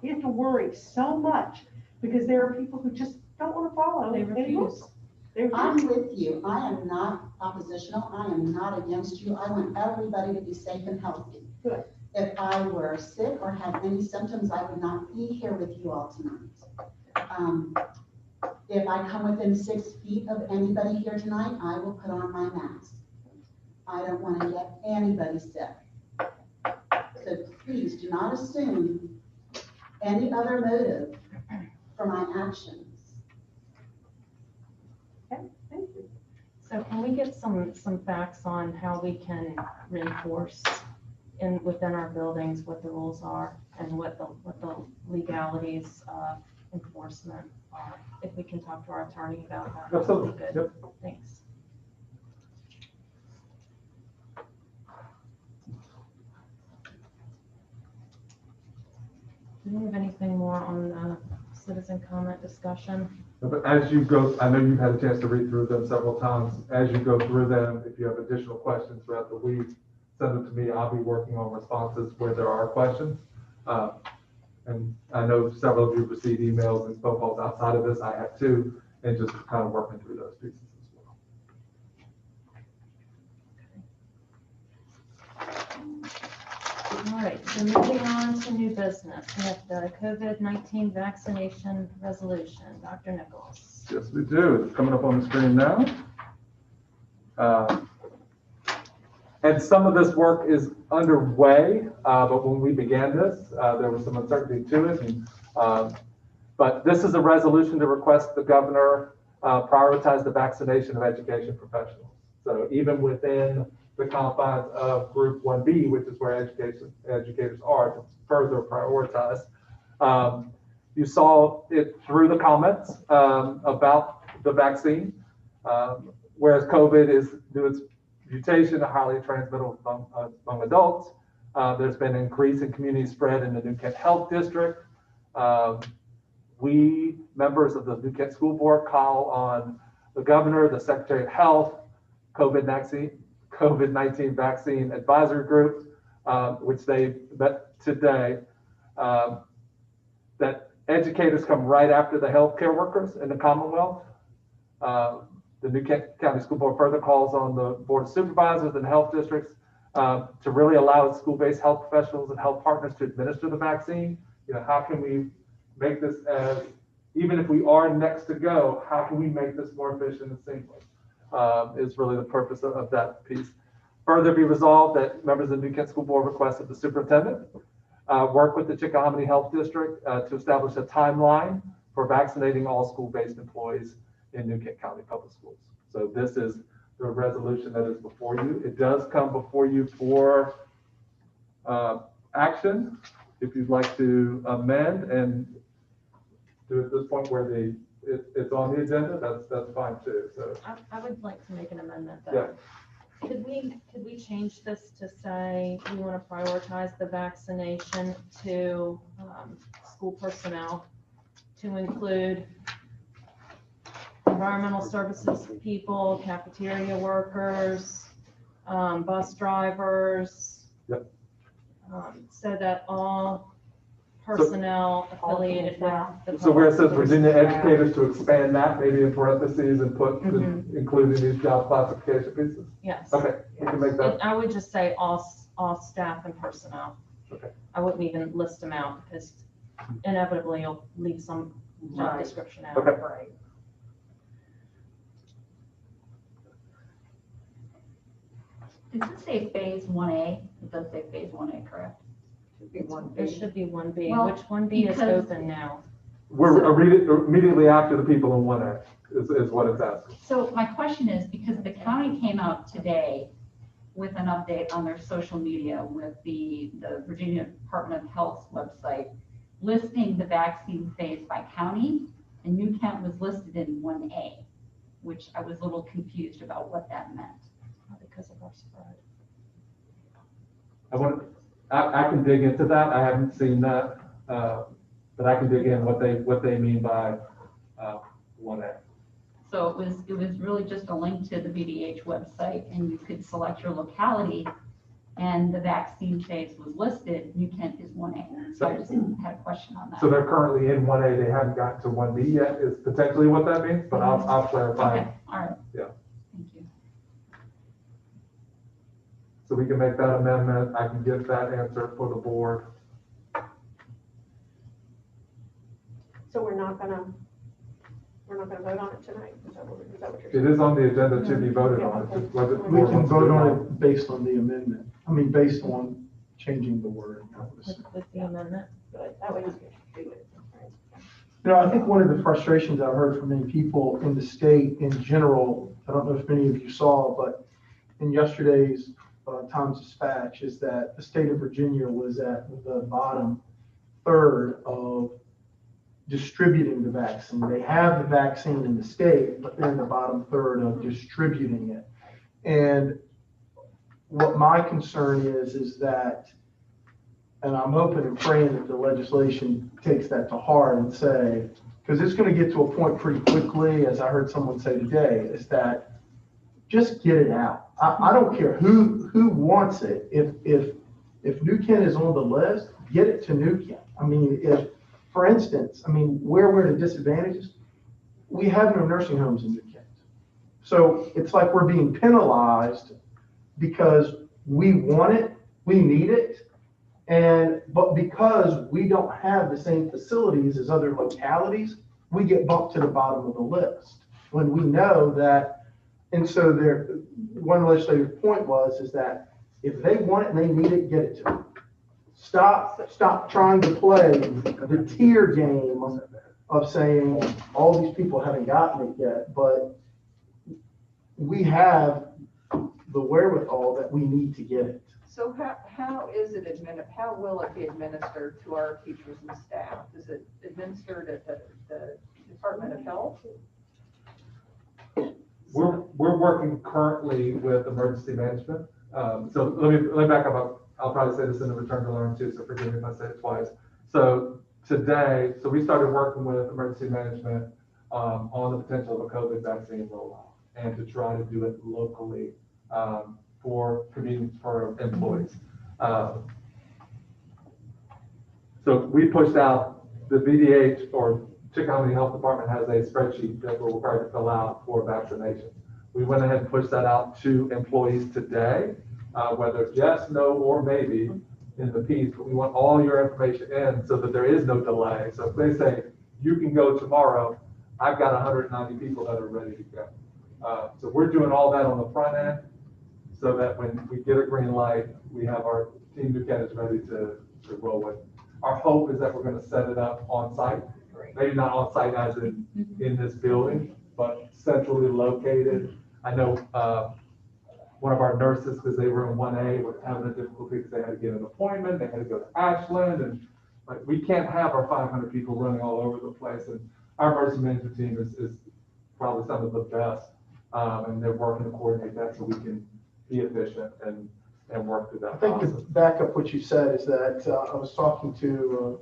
We have to worry so much because there are people who just don't want to follow. They refuse. I'm with you. I am not oppositional. I am not against you. I want everybody to be safe and healthy. Good. If I were sick or had any symptoms, I would not be here with you all tonight. If I come within 6 feet of anybody here tonight, I will put on my mask. I don't want to get anybody sick. So please do not assume any other motive for my actions. Okay, thank you. So can we get some facts on how we can reinforce within our buildings what the rules are and what the legalities of enforcement are? If we can talk to our attorney about that, that would be good. Yep. Thanks. Do we have anything more on citizen comment discussion? But as you go, I know you've had a chance to read through them several times. As you go through them, if you have additional questions throughout the week, send them to me. I'll be working on responses where there are questions. And I know several of you received emails and phone calls outside of this. I have too, and just kind of working through those pieces as well. All right, so moving on to new business, we have the COVID-19 vaccination resolution. Dr. Nichols. Yes, we do. It's coming up on the screen now. And some of this work is underway, but when we began this, there was some uncertainty to it. But this is a resolution to request the governor prioritize the vaccination of education professionals. So even within the confines of Group 1B, which is where educators are, to further prioritize. You saw it through the comments about the vaccine, whereas COVID is due its mutation, highly transmittable among adults. There's been an increase in community spread in the New Kent Health District. We, members of the New Kent School Board, call on the governor, the Secretary of Health, COVID-19 Vaccine Advisory Group, which they met today, that educators come right after the healthcare workers in the Commonwealth. The New Kent County School Board further calls on the Board of Supervisors and health districts to really allow school-based health professionals and health partners to administer the vaccine. You know, how can we make this as, even if we are next to go, how can we make this more efficient and seamless? Is really the purpose of that piece. Further be resolved that members of the New Kent School Board request that the superintendent work with the Chickahominy Health District to establish a timeline for vaccinating all school-based employees in New Kent County Public Schools. So this is the resolution that is before you. It does come before you for action. If you'd like to amend and do it at this point where it's on the agenda, that's fine too. So I would like to make an amendment yeah. though. Could we change this to say we want to prioritize the vaccination to school personnel to include environmental services people, cafeteria workers, bus drivers? Yep. So that all personnel affiliated with the. So where it says public Virginia schools- educators, to expand that maybe in parentheses and put including these job classification pieces. Yes. Okay, we can make that. And I would just say all staff and personnel. Okay. I wouldn't even list them out because inevitably you'll leave some job Right. description out. Okay. Right. Does it say phase 1A? It does say phase 1A, correct? Should be one It big. should be 1B. Well, Which 1B is because- open now? We're immediately after the people in 1A is what it's asking. So my question is, because the county came out today with an update on their social media with the Virginia Department of Health's website, listing the vaccine phase by county, and New Kent was listed in 1A, which I was a little confused about what that meant. Because of our spread. I can dig into that. I haven't seen that, but I can dig in what they mean by 1A. So it was really just a link to the VDH website, and you could select your locality, and the vaccine phase was listed. New Kent is 1A. So I just had a question on that. So they're currently in 1A. They haven't gotten to 1B yet. Is potentially what that means, but I'll clarify. Okay, all right. Yeah. Thank you. So we can make that amendment. I can get that answer for the board. So we're not gonna vote on it tonight? Is that what you're It saying? is on the agenda to be voted on. It just wasn't. We can vote on it based on the amendment. I mean, based on changing the word. With the amendment. Good, that way we can do it. You know, I think one of the frustrations I've heard from many people in the state in general, I don't know if many of you saw, but in yesterday's Times Dispatch, is that the state of Virginia was at the bottom third of distributing the vaccine. They have the vaccine in the state, but they're in the bottom third of distributing it. And what my concern is that, and I'm hoping and praying that the legislation takes that to heart and say, because it's going to get to a point pretty quickly, as I heard someone say today, is that just get it out. I don't care who wants it. If New Kent is on the list, get it to New Kent. I mean, if, for instance, where we're at a disadvantage, we have no nursing homes in New Kent. So it's like we're being penalized because we want it, we need it, but because we don't have the same facilities as other localities, we get bumped to the bottom of the list. When we know that, and so one legislative point is that if they want it and they need it, get it to them. Stop trying to play the tier game of saying all these people haven't gotten it yet, but we have the wherewithal that we need to get it. So how is it how will it be administered to our teachers and staff? Is it administered at the Department of Health? We're working currently with emergency management. So let me back up. I'll probably say this in the return to learn too, so forgive me if I say it twice. So today, we started working with emergency management on the potential of a COVID vaccine rollout and to try to do it locally for convenience for employees. So we pushed out the VDH or Chickahominy Health Department has a spreadsheet that we're required to fill out for vaccination. We went ahead and pushed that out to employees today, whether it's yes, no, or maybe in the piece, but we want all your information in so that there is no delay. So if they say, you can go tomorrow, I've got 190 people that are ready to go. So we're doing all that on the front end so that when we get a green light, we have our team New Kent is ready to roll with. Our hope is that we're going to set it up on site. Maybe not on site as in this building, but centrally located I know one of our nurses, because they were in 1A, were having a difficulty because they had to get an appointment, they had to go to Ashland, and like, we can't have our 500 people running all over the place. And our emergency management team is probably some of the best, and they're working to coordinate that so we can be efficient and work through that I think to process. back up what you said is that I was talking to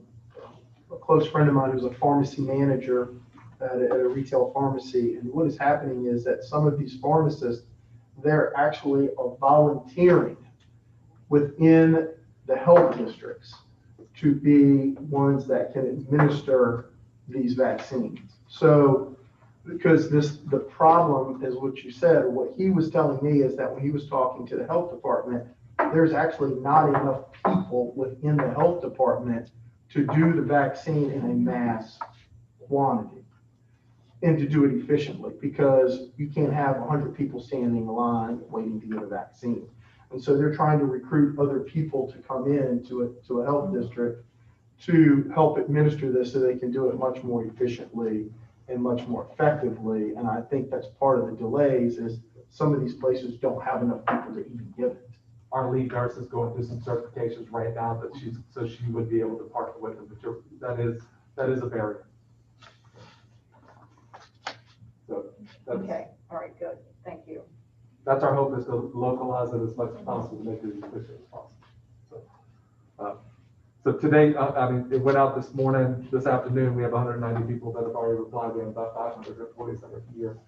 a close friend of mine who's a pharmacy manager at a retail pharmacy. And what is happening is that some of these pharmacists, they're actually volunteering within the health districts to be ones that can administer these vaccines. So, because the problem is what you said, what he was telling me is that when he was talking to the health department, there's actually not enough people within the health department to do the vaccine in a mass quantity and to do it efficiently, because you can't have 100 people standing in line waiting to get a vaccine. And so they're trying to recruit other people to come in to a health district to help administer this so they can do it much more efficiently and much more effectively. And I think that's part of the delays is some of these places don't have enough people to even give it. Our lead nurse is going through some certifications right now that so she would be able to partner with them, but that is a barrier. So Okay, all right, good, thank you. that's our hope, is to localize it as much as possible to make it as efficient as possible. So today, I mean, it went out this afternoon, we have 190 people that have already replied. We have about 547 here.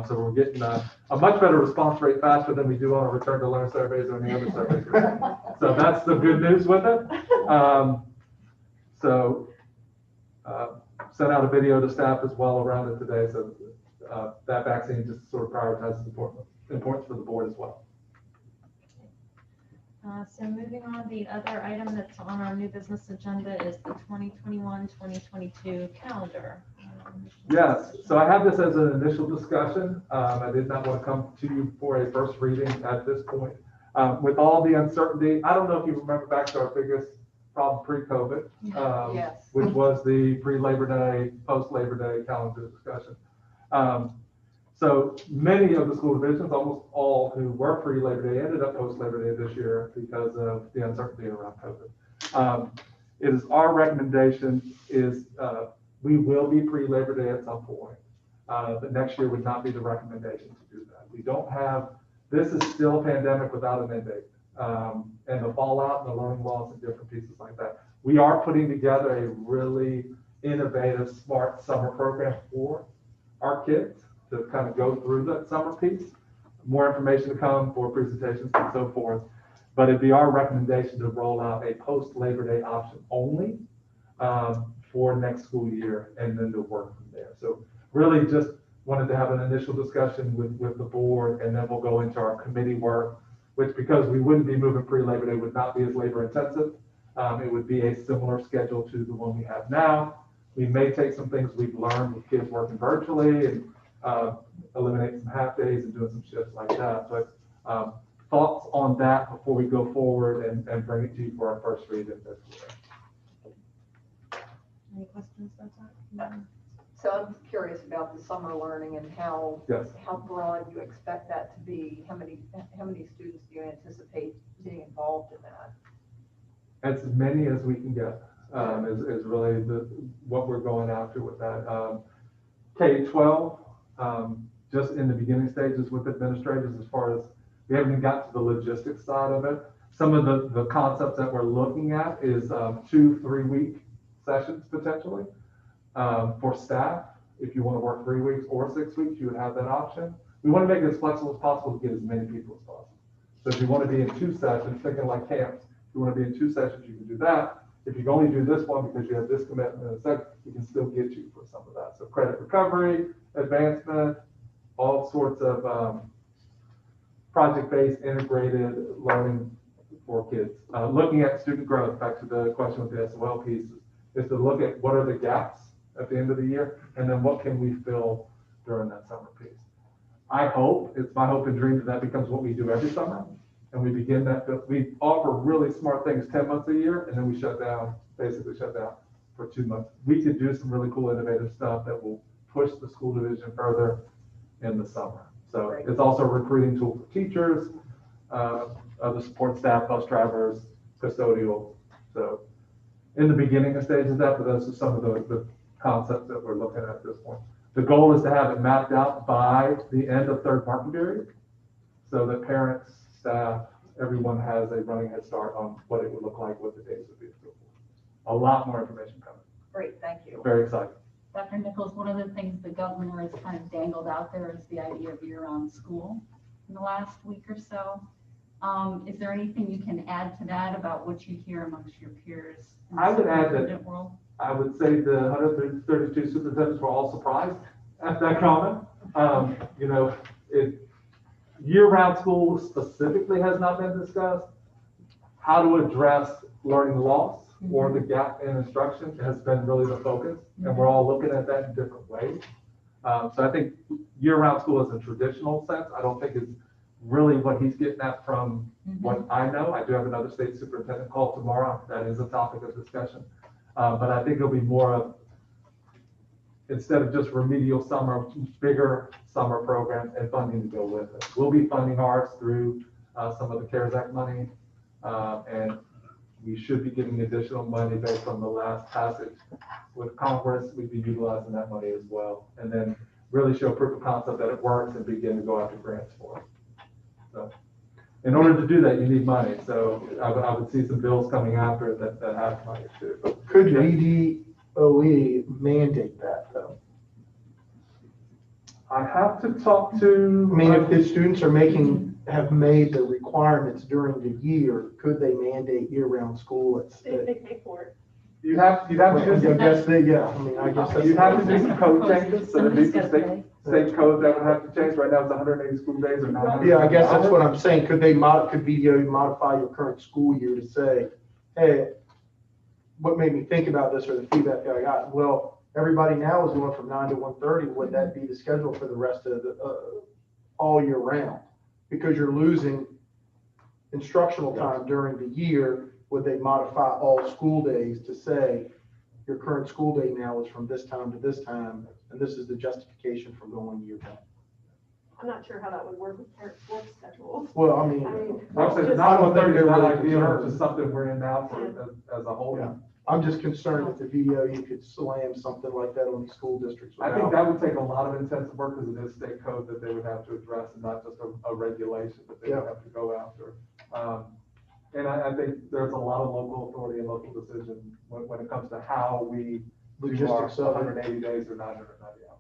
So we're getting a much better response rate faster than we do on our return to learn surveys or any other surveys. So that's the good news with it. Sent out a video to staff as well around it today. So that vaccine just sort of prioritizes importance for the board as well. So moving on, the other item that's on our new business agenda is the 2021-2022 calendar. Yes, so I have this as an initial discussion. I did not want to come to you for a first reading at this point. With all the uncertainty, I don't know if you remember back to our biggest problem pre-COVID, Yes. which was the pre-Labor Day, post-Labor Day calendar discussion. So many of the school divisions, almost all who were pre-Labor Day, ended up post-Labor Day this year because of the uncertainty around COVID. It is our recommendation is we will be pre-Labor Day at some point, but next year would not be the recommendation to do that. We don't have, this is still a pandemic without an end date, and the fallout and the learning loss and different pieces like that. We are putting together a really innovative, smart summer program for our kids to kind of go through that summer piece. More information to come for presentations and so forth. But it'd be our recommendation to roll out a post-Labor Day option only for next school year and then to work from there. So really just wanted to have an initial discussion with the board, and then we'll go into our committee work, which, because we wouldn't be moving pre-Labor Day, would not be as labor intensive. It would be a similar schedule to the one we have now. We may take some things we've learned with kids working virtually and eliminate some half days and doing some shifts like that. But thoughts on that before we go forward and bring it to you for our first read in this year. Any questions about that? So I'm curious about the summer learning and how broad you expect that to be. How many students do you anticipate being involved in that? As many as we can get is really what we're going after with that. K-12, just in the beginning stages with administrators, as far as we haven't even got to the logistics side of it. Some of the concepts that we're looking at is 2-3 week sessions potentially for staff. If you want to work 3 weeks or 6 weeks, you would have that option. We want to make it as flexible as possible to get as many people as possible. So if you want to be in 2 sessions, thinking like camps, if you want to be in 2 sessions, you can do that. If you can only do this one because you have this commitment in a second, we can still get you for some of that. So credit recovery, advancement, all sorts of project-based integrated learning for kids. Looking at student growth, back to the question with the SOL piece, is to look at what are the gaps at the end of the year, and then what can we fill during that summer piece. I hope, it's my hope and dream that becomes what we do every summer, and we begin that, we offer really smart things 10 months a year, and then we basically shut down for 2 months. We could do some really cool innovative stuff that will push the school division further in the summer. So Great. it's also a recruiting tool for teachers, other support staff, bus drivers, custodial. So in the beginning of stages of that, but those are some of the concepts that we're looking at this point. The goal is to have it mapped out by the end of third market period, so that parents, staff, everyone has a running head start on what it would look like, what the days would be. A lot more information coming. Great, thank you. Very exciting. Dr. Nichols, one of the things the governor has kind of dangled out there is the idea of year-round school in the last week or so. Is there anything you can add to that about what you hear amongst your peers in the I would add that- superintendent world? I would say the 132 superintendents were all surprised at that comment. You know, year-round school specifically has not been discussed. How to address learning loss or the gap in instruction has been really the focus, and we're all looking at that in different ways. So I think year-round school is a traditional sense. I don't think it's really what he's getting at from what I know. I do have another state superintendent call tomorrow. That is a topic of discussion. But I think it'll be more of, instead of just remedial summer, bigger summer programs and funding to go with it. We'll be funding ours through some of the CARES Act money, and we should be getting additional money based on the last passage with Congress. We'd be utilizing that money as well, and then really show proof of concept that it works and begin to go after grants for it. So in order to do that, you need money. So I would see some bills coming after it that have money too. Could VDOE mandate that though? I have to talk to. I mean, if the students have made the requirements during the year, could they mandate year-round school at state? They pay for it. You have to do I guess some, I guess that's. you have to do some code changes, so there'd be some state code that would have to change. Right now, it's 180 school days or 900. Yeah, I guess that's what I'm saying. Could VDOE modify your current school year to say, hey, what made me think about this, or the feedback that I got? Well, everybody now is going from 9 to 1:30. Would that be the schedule for the rest of the, all year round? Because you're losing instructional time during the year. Would they modify all school days to say, your current school day now is from this time to this time, and this is the justification for going year round? I'm not sure how that would work with parents' work schedules. Well, I mean, Like I said, just- not one thing is not really ideal, concerned. it's just something we're in now for, as a whole. Yeah. I'm just concerned that the VDOE could slam something like that on the school districts. I think without- that would take a lot of intensive work, because it is state code that they would have to address, and not just a regulation that they would have to go after. And I think there's a lot of local authority and local decision when it comes to how we do our Logistics of it. 180 days or 990 hours.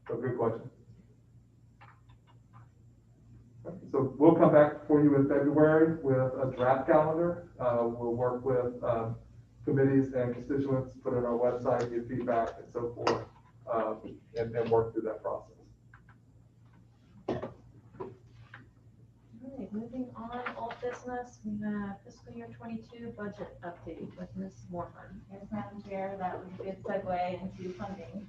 So good question. So we'll come back for you in February with a draft calendar. We'll work with committees and constituents, put it on our website, get feedback and so forth, and work through that process. All right, moving on, old business, we have fiscal year 22 budget update with Ms. Morford. Yes, Madam Chair, that was a good segue into funding.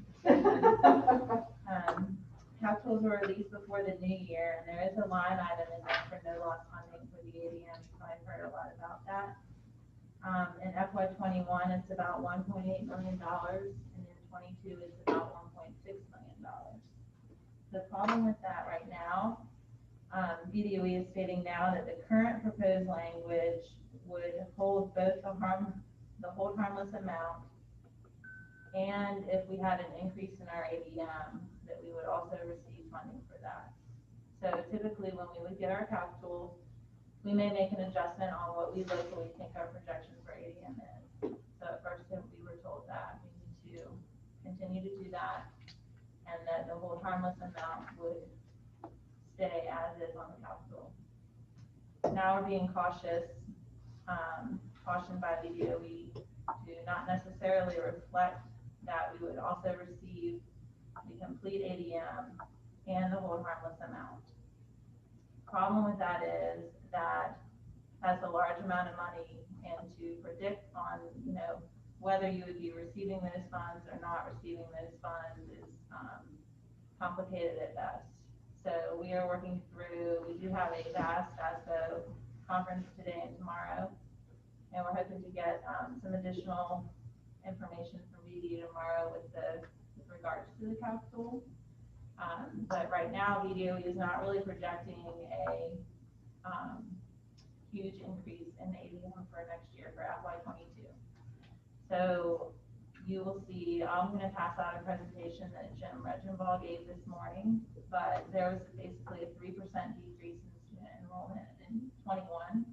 Capitals were released before the new year, and there is a line item in there for no loss funding for the ADM, so I've heard a lot about that. In FY 21, it's about $1.8 million, and in 22, it's about $1.6 million. The problem with that right now, VDOE is stating now that the current proposed language would hold both the hold harmless amount, and if we had an increase in our ADM, that we would also receive funding for that. So typically, when we would get our capital, we may make an adjustment on what we locally think our projection for ADM is. So at first, we were told that we need to continue to do that, and that the hold harmless amount would stay as is on the capital. Now we're being cautious, cautioned by the DOE to not necessarily reflect that we would also receive the complete ADM and the hold harmless amount. Problem with that is that that's a large amount of money, and to predict on, whether you would be receiving those funds or not receiving those funds is complicated at best. So we are working through, we do have a vast ASBO conference today and tomorrow, and we're hoping to get some additional information from VD tomorrow with regards to the capital. But right now, VDOE is not really projecting a huge increase in the ADM for next year for FY22. So you will see, I'm going to pass out a presentation that Jim Regenbaugh gave this morning, but there was basically a 3% decrease in student enrollment in 21,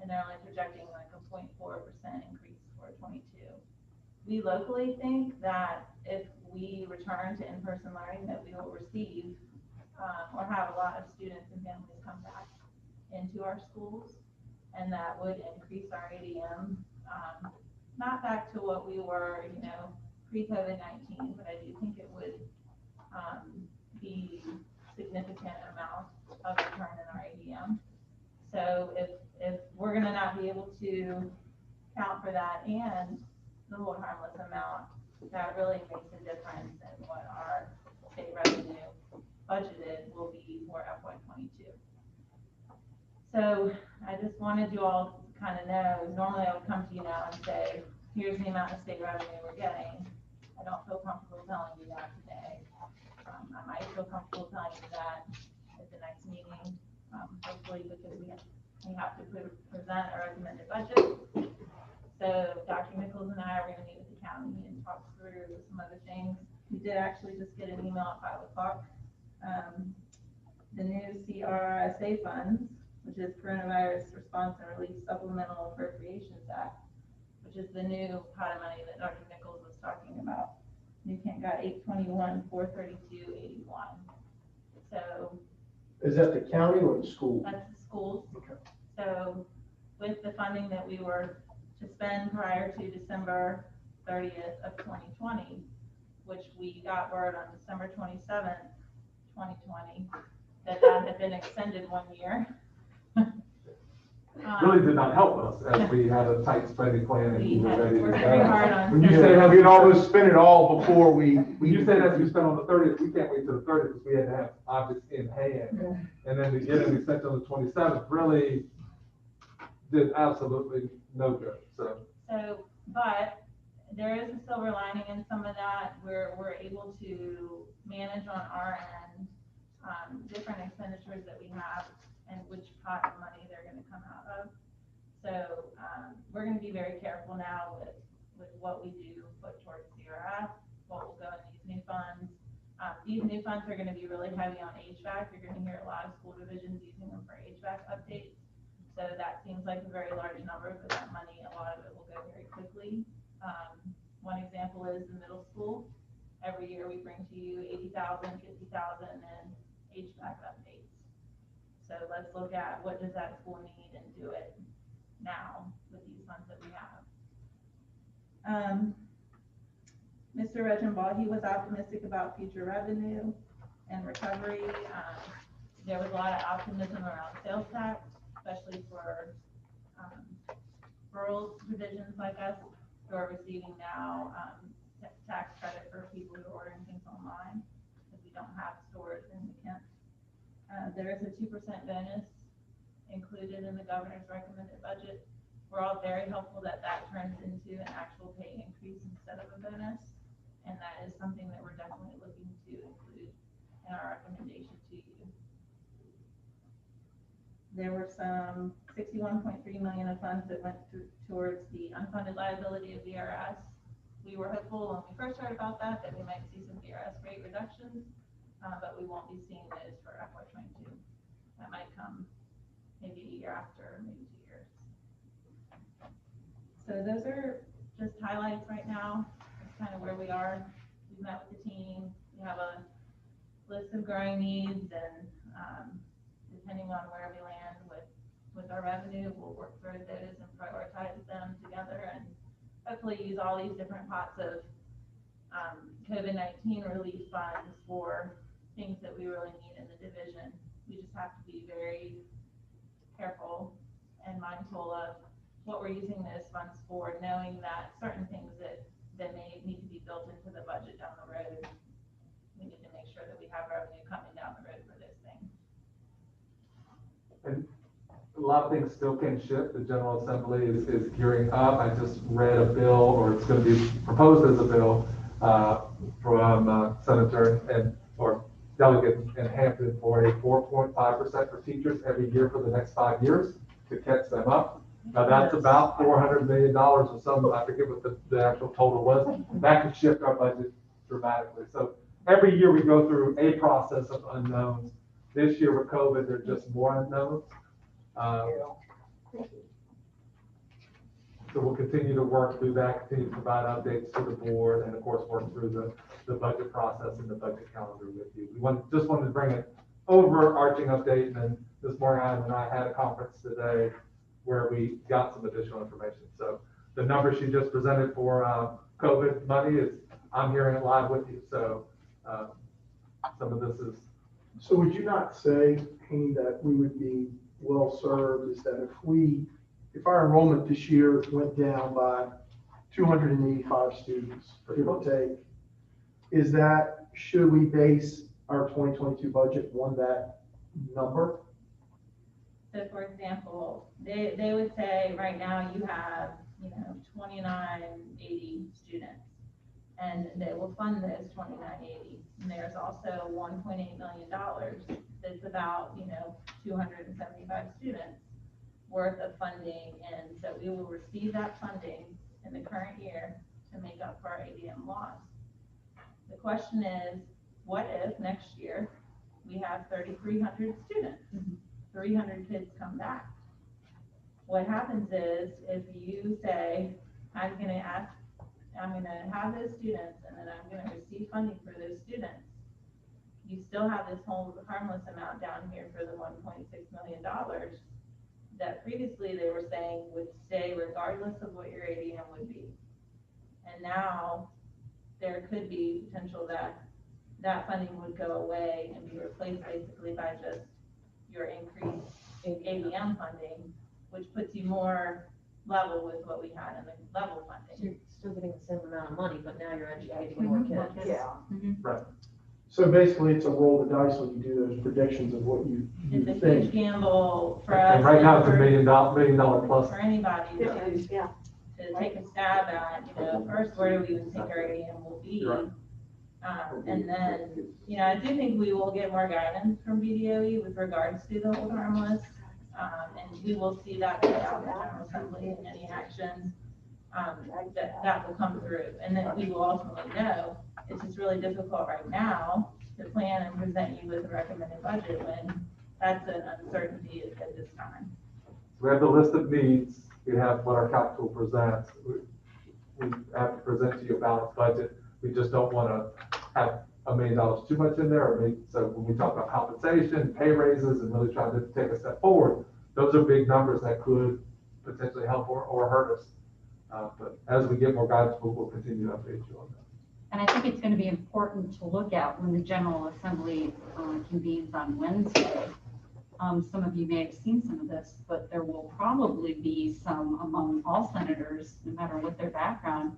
and they're only projecting like a 0.4% increase for 22. We locally think that if we return to in-person learning, that we will receive or have a lot of students and families come back into our schools, and that would increase our ADM. Not back to what we were, pre-COVID-19, but I do think it would be significant amount of return in our ADM. So if we're gonna not be able to count for that and the hold harmless amount, that really makes a difference in what our state revenue budgeted will be for FY22. So I just wanted you all to kind of know, normally I would come to you now and say, here's the amount of state revenue we're getting. I don't feel comfortable telling you that today. I might feel comfortable telling you that at the next meeting, hopefully, because we have to present a recommended budget. So Dr. Nichols and I are going to meet with the county and talk through some other things. We did actually just get an email at 5 o'clock. The new CRSA funds, which is Coronavirus Response and Relief Supplemental Appropriations Act, which is the new pot of money that Dr. Nichols was talking about. New Kent got 821, 432, 81. So Is that the county or the school? that's the schools. Okay. So with the funding that we were to spend prior to December 30th of 2020, which we got word on December 27th, 2020, that had been extended 1 year. Really did not help us as we had a tight spending plan and we were ready to Worked very hard go. on. When you say that, We'd almost spend it all before we. When you say that we spent on the 30th, we can't wait till the 30th because we had to have objects in hand. And then to get it, we sent on the 27th, really did absolutely no good, so. But there is a silver lining in some of that. We're able to manage on our end, different expenditures that we have and which pot of money they're gonna come out of. So, we're gonna be very careful now with what we do put towards CRF, what will go in these new funds. These new funds are gonna be really heavy on HVAC. You're gonna hear a lot of school divisions using them for HVAC updates. So that seems like a very large number, but that money, a lot of it will go very quickly. One example is the middle school. Every year we bring to you 80,000, 50,000 in HVAC updates. So let's look at what does that school need and do it now with these funds that we have. Mr. Regenbaugh, he was optimistic about future revenue and recovery. There was a lot of optimism around sales tax, especially for rural divisions like us who are receiving now tax credit for people who are ordering things online because we don't have stores in the Kent. There is a 2% bonus included in the governor's recommended budget. We're all very hopeful that that turns into an actual pay increase instead of a bonus. And that is something that we're definitely looking to include in our recommendation to you. There were some 61.3 million of funds that went towards the unfunded liability of VRS. We were hopeful when we first heard about that we might see some VRS rate reductions, but we won't be seeing those for FY22. That might come maybe a year after, maybe 2 years. So those are just highlights right now. That's kind of where we are. We've met with the team. We have a list of growing needs, and depending on where we land with our revenue, we'll work through those and prioritize them together and hopefully use all these different pots of COVID-19 relief funds for things that we really need in the division. We just have to be very careful and mindful of what we're using those funds for, knowing that certain things that may need to be built into the budget down the road, we need to make sure that we have revenue coming down the road for those things. And a lot of things still can shift. The General Assembly is gearing up. I just read a bill, or it's going to be proposed as a bill from Senator or delegates in Hampton for a 4.5% for teachers every year for the next 5 years to catch them up. Now, that's about $400 million or something. I forget what the actual total was. That could shift our budget dramatically. So every year we go through a process of unknowns. This year with COVID, there's just more unknowns. So we'll continue to work through that, continue to provide updates to the board, and of course, work through the budget process and the budget calendar with you. Just wanted to bring an overarching update, and then this morning Adam and I had a conference today where we got some additional information. So the numbers she just presented for COVID money is, I'm hearing it live with you. So some of this is. So would you not say, Haney, that we would be well served is that if our enrollment this year went down by 285 students, give or take, should we base our 2022 budget on that number? So for example, they would say right now you have, 2980 students, and they will fund those 2980. And there's also $1.8 million that's about, 275 students worth of funding. And so we will receive that funding in the current year to make up for our ADM loss. The question is, what if next year we have 3,300 students? 300 kids come back. What happens is, if you say, I'm gonna have those students, and then I'm gonna receive funding for those students, you still have this whole harmless amount down here for the $1.6 million that previously they were saying would stay regardless of what your ADM would be. And now there could be potential that funding would go away and be replaced basically by just your increased ADM funding, which puts you more level with what we had in the level funding. So you're still getting the same amount of money, but now you're educating more kids. Yeah. Right. So basically, it's a roll the dice when you do those predictions of what you It's a think. huge gamble for us. And right now, it's a for- $1 million plus. For anybody Yeah. to take a stab at, first, where do we even think our ADM will be? Right. And then, I do think we will get more guidance from BDOE with regards to the hold harmless. And we will see that play out in the General Assembly and any actions that will come through. And then we will ultimately know. It's just really difficult right now to plan and present you with a recommended budget when that's an uncertainty at this time. We have the list of needs. We have what our capital presents. We have to present to you a balanced budget. We just don't want to have $1 million too much in there. So when we talk about compensation, pay raises, and really trying to take a step forward, those are big numbers that could potentially help or hurt us. But as we get more guidance, we'll continue to update you on that. And I think it's going to be important to look at when the General Assembly convenes on Wednesday. Some of you may have seen some of this, but there will probably be some among all senators, no matter what their background,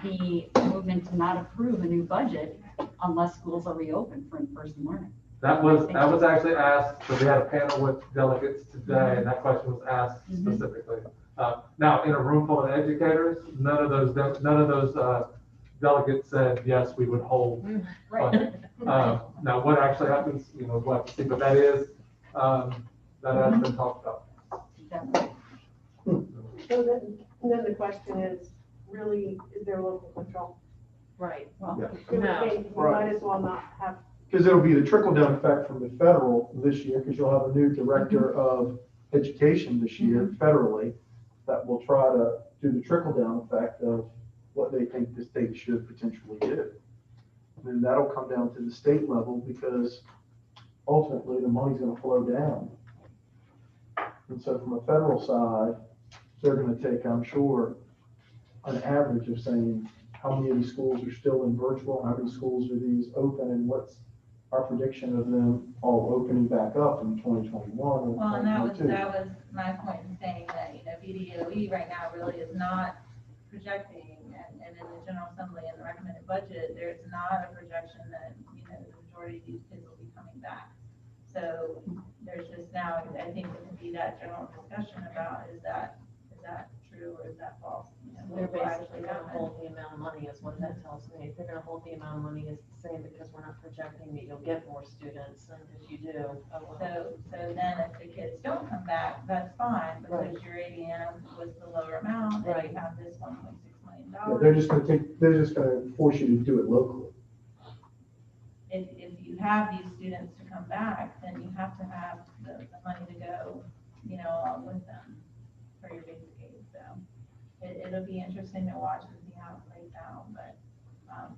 the movement to not approve a new budget unless schools are reopened for in-person learning. That was actually asked, so we had a panel with delegates today, and that question was asked specifically. Now, in a room full of educators, none of those delegates said, yes, we would hold funding. Now, what actually happens, we'll have to see, but that has been talked about. So then the question is, really, is there local control? Right. Well, Yeah. We no. might as well not have. Because it'll be the trickle down effect from the federal this year, because you'll have a new director of education this year federally that will try to do the trickle down effect of what they think the state should potentially do. And that'll come down to the state level because ultimately the money's going to flow down. And so from a federal side, they're going to take, I'm sure, an average of saying how many of these schools are still in virtual, how many schools are these open, and what's our prediction of them all opening back up in 2021 and Well, and that 2022. was my point in saying that, BDOE right now really is not projecting, and in the General Assembly and the recommended budget, there's not a projection that, the majority of these kids will be coming back. So there's just now, I think, going to be that general discussion about, is that true or is that false? They're what will actually basically gonna happen. hold the amount of money is what that tells me. If they're gonna hold the amount of money is the same because we're not projecting that you'll get more students, and if you do, oh well. So then if the kids don't come back, that's fine, because your ADM was the lower amount, and Right. you have this $1.6 million. Yeah, they're just gonna force you to do it locally. If you have these students to come back, then you have to have the money to go, along with them for your basic aid, so. It'll be interesting to watch and see how it plays out, but,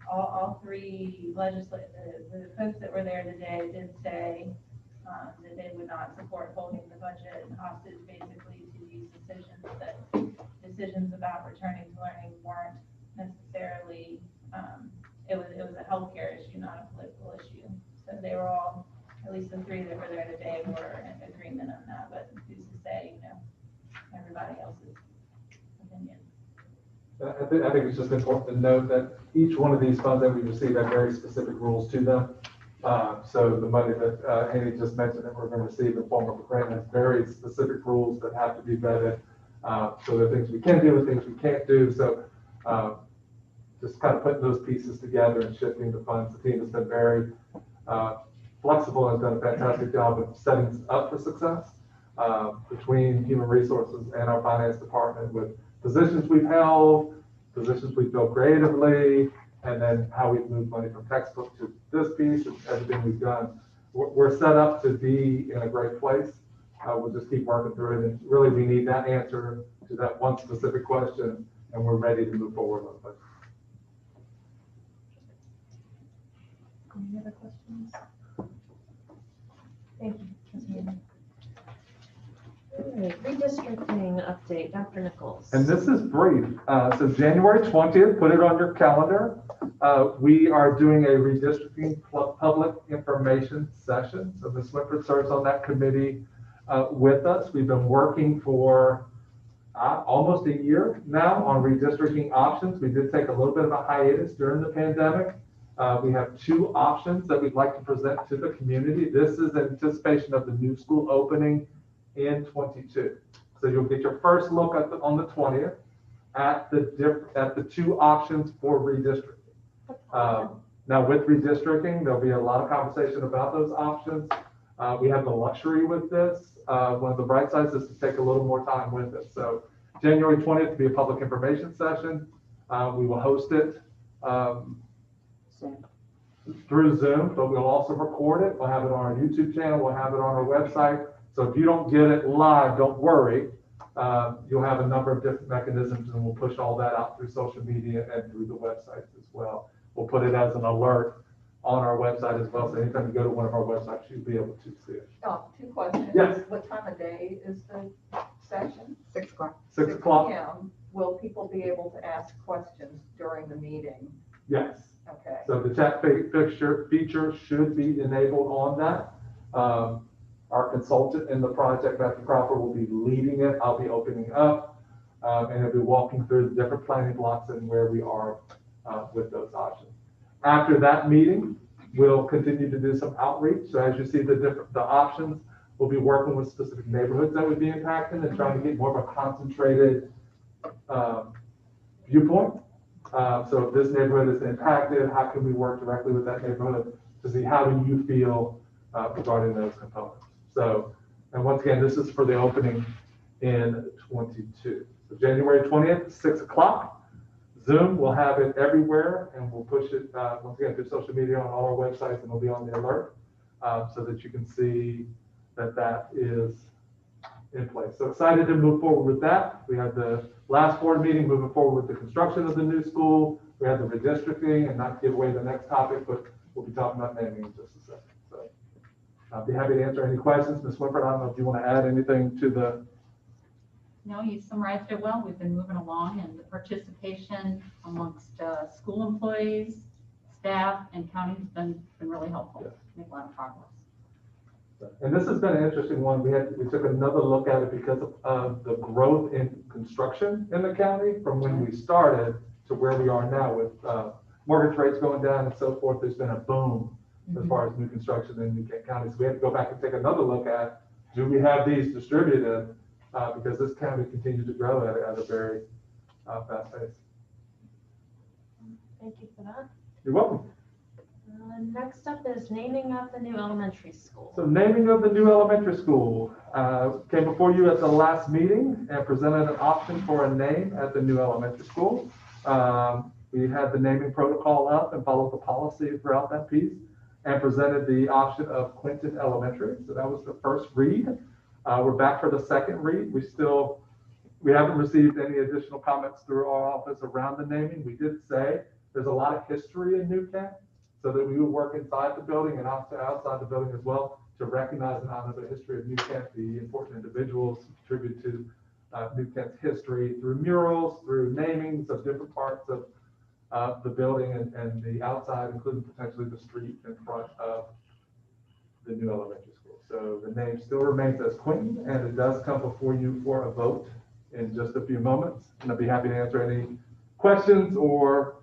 all three the folks that were there today did say, that they would not support holding the budget hostage basically to these decisions, that decisions about returning to learning weren't necessarily, it was a healthcare issue, not a political issue. So they were all, at least the three that were there today were in agreement on that, but who's to say, everybody else's opinion. I think it's just important to note that each one of these funds that we receive have very specific rules to them. So the money that Amy just mentioned that we're going to receive in the form of a grant has very specific rules that have to be vetted. So there are things we can do and things we can't do. So just kind of putting those pieces together and shifting the funds. The team has been very flexible and has done a fantastic job of setting us up for success between human resources and our finance department with positions we've held, positions we filled creatively, and then how we've moved money from textbook to this piece and everything we've done. We're set up to be in a great place. We'll just keep working through it. And really, we need that answer to that one specific question, and we're ready to move forward with it. Any other questions? Thank you, Ms. Meehan. All right, redistricting update, Dr. Nichols. And this is brief. So January 20th, put it on your calendar. We are doing a redistricting public information session. So Ms. Winford serves on that committee with us. We've been working for almost a year now on redistricting options. We did take a little bit of a hiatus during the pandemic. We have two options that we'd like to present to the community. This is in anticipation of the new school opening in 22. So you'll get your first look at on the 20th at the two options for redistricting. Now with redistricting, there'll be a lot of conversation about those options. We have the luxury with this. One of the bright sides is to take a little more time with it. So January 20th to be a public information session. We will host it through Zoom, but we'll also record it. We'll have it on our YouTube channel. We'll have it on our website. So if you don't get it live, don't worry. You'll have a number of different mechanisms, and we'll push all that out through social media and through the websites as well. We'll put it as an alert on our website as well. So anytime you go to one of our websites, you'll be able to see it. Oh, two questions. Yes. What time of day is the session? 6 o'clock. 6 o'clock? PM. Will people be able to ask questions during the meeting? Yes. Okay. So the chat feature should be enabled on that. Our consultant in the project, Matthew Cropper, will be leading it. I'll be opening up, and he'll be walking through the different planning blocks and where we are with those options. After that meeting, we'll continue to do some outreach. So as you see the options, we'll be working with specific neighborhoods that would be impacted and trying to get more of a concentrated viewpoint. So if this neighborhood is impacted, how can we work directly with that neighborhood to see how do you feel regarding those components? So, and once again, this is for the opening in 22. So January 20th, 6 o'clock. Zoom, we'll have it everywhere, and we'll push it once again through social media on all our websites, and it'll be on the alert so that you can see that that is in place. So excited to move forward with that. We had the last board meeting moving forward with the construction of the new school. We had the redistricting, and not to give away the next topic, but we'll be talking about naming in just a second. So I'll be happy to answer any questions. Ms. Winford, I don't know if you want to add anything to the. No, you summarized it well. We've been moving along, and the participation amongst school employees, staff, and county has been really helpful. Yes. Make a lot of progress. And this has been an interesting one. We took another look at it because of the growth in construction in the county from when we started to where we are now with mortgage rates going down and so forth. There's been a boom as far as new construction in New Kent County. So we had to go back and take another look at, do we have these distributed? Because this county continues to grow at a very fast-paced. Thank you for that. You're welcome. Next up is naming of the new elementary school. So naming of the new elementary school came before you at the last meeting and presented an option for a name at the new elementary school. We had the naming protocol up and followed the policy throughout that piece and presented the option of Clinton Elementary. So that was the first read. We're back for the second read. We haven't received any additional comments through our office around the naming. We did say there's a lot of history in New Kent, so that we would work inside the building and outside the building as well to recognize and honor the history of New Kent, the important individuals who contribute to New Kent's history through murals, through namings of different parts of the building and the outside, including potentially the street in front of the new elementary school. So the name still remains as Quinton, and it does come before you for a vote in just a few moments. And I'll be happy to answer any questions or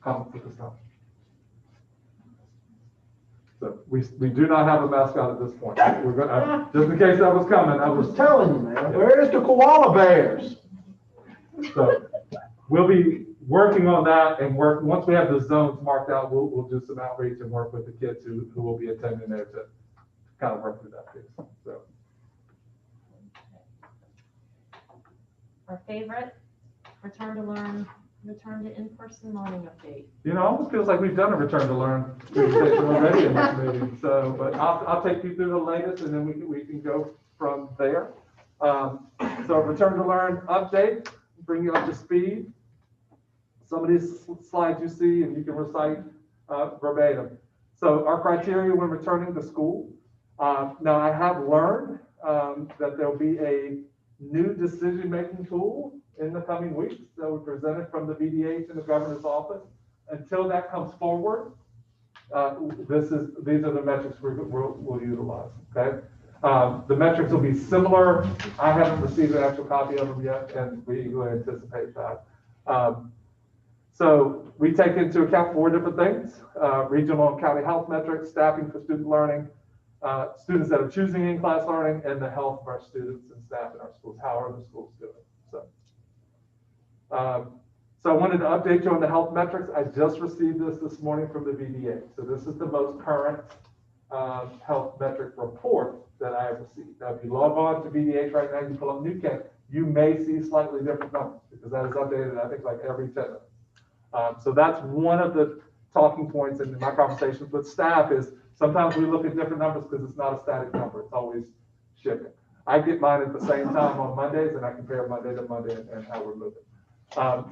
comments at this time. So we do not have a mascot at this point. We're gonna, just in case that was coming, I was telling you, man, where's the koala bears? So we'll be working on that and once we have the zones marked out, we'll do some outreach and work with the kids who will be attending there to kind of work through that piece. So. Our favorite, return to learn, return to in-person learning update. You know, it almost feels like we've done a return to learn presentation already in this meeting. So, but I'll take you through the latest and then we can go from there. So return to learn update, bring you up to speed. Some of these slides you see and you can recite verbatim. So our criteria when returning to school. Now I have learned that there'll be a new decision-making tool in the coming weeks that we presented from the VDH in the governor's office. Until that comes forward, these are the metrics we'll utilize, okay? The metrics will be similar. I haven't received an actual copy of them yet, and we anticipate that. So we take into account 4 different things: regional and county health metrics, staffing for student learning, students that are choosing in-class learning, and the health of our students and staff in our schools. How are the schools doing? So I wanted to update you on the health metrics. I just received this morning from the VDA. So this is the most current health metric report that I have received. Now, if you log on to VDH right now, you pull up New Kent, you may see slightly different numbers because that is updated, I think, like every 10 minutes. So that's one of the talking points in my conversations with staff is sometimes we look at different numbers because it's not a static number. It's always shifting. I get mine at the same time on Mondays, and I compare Monday to Monday and how we're moving.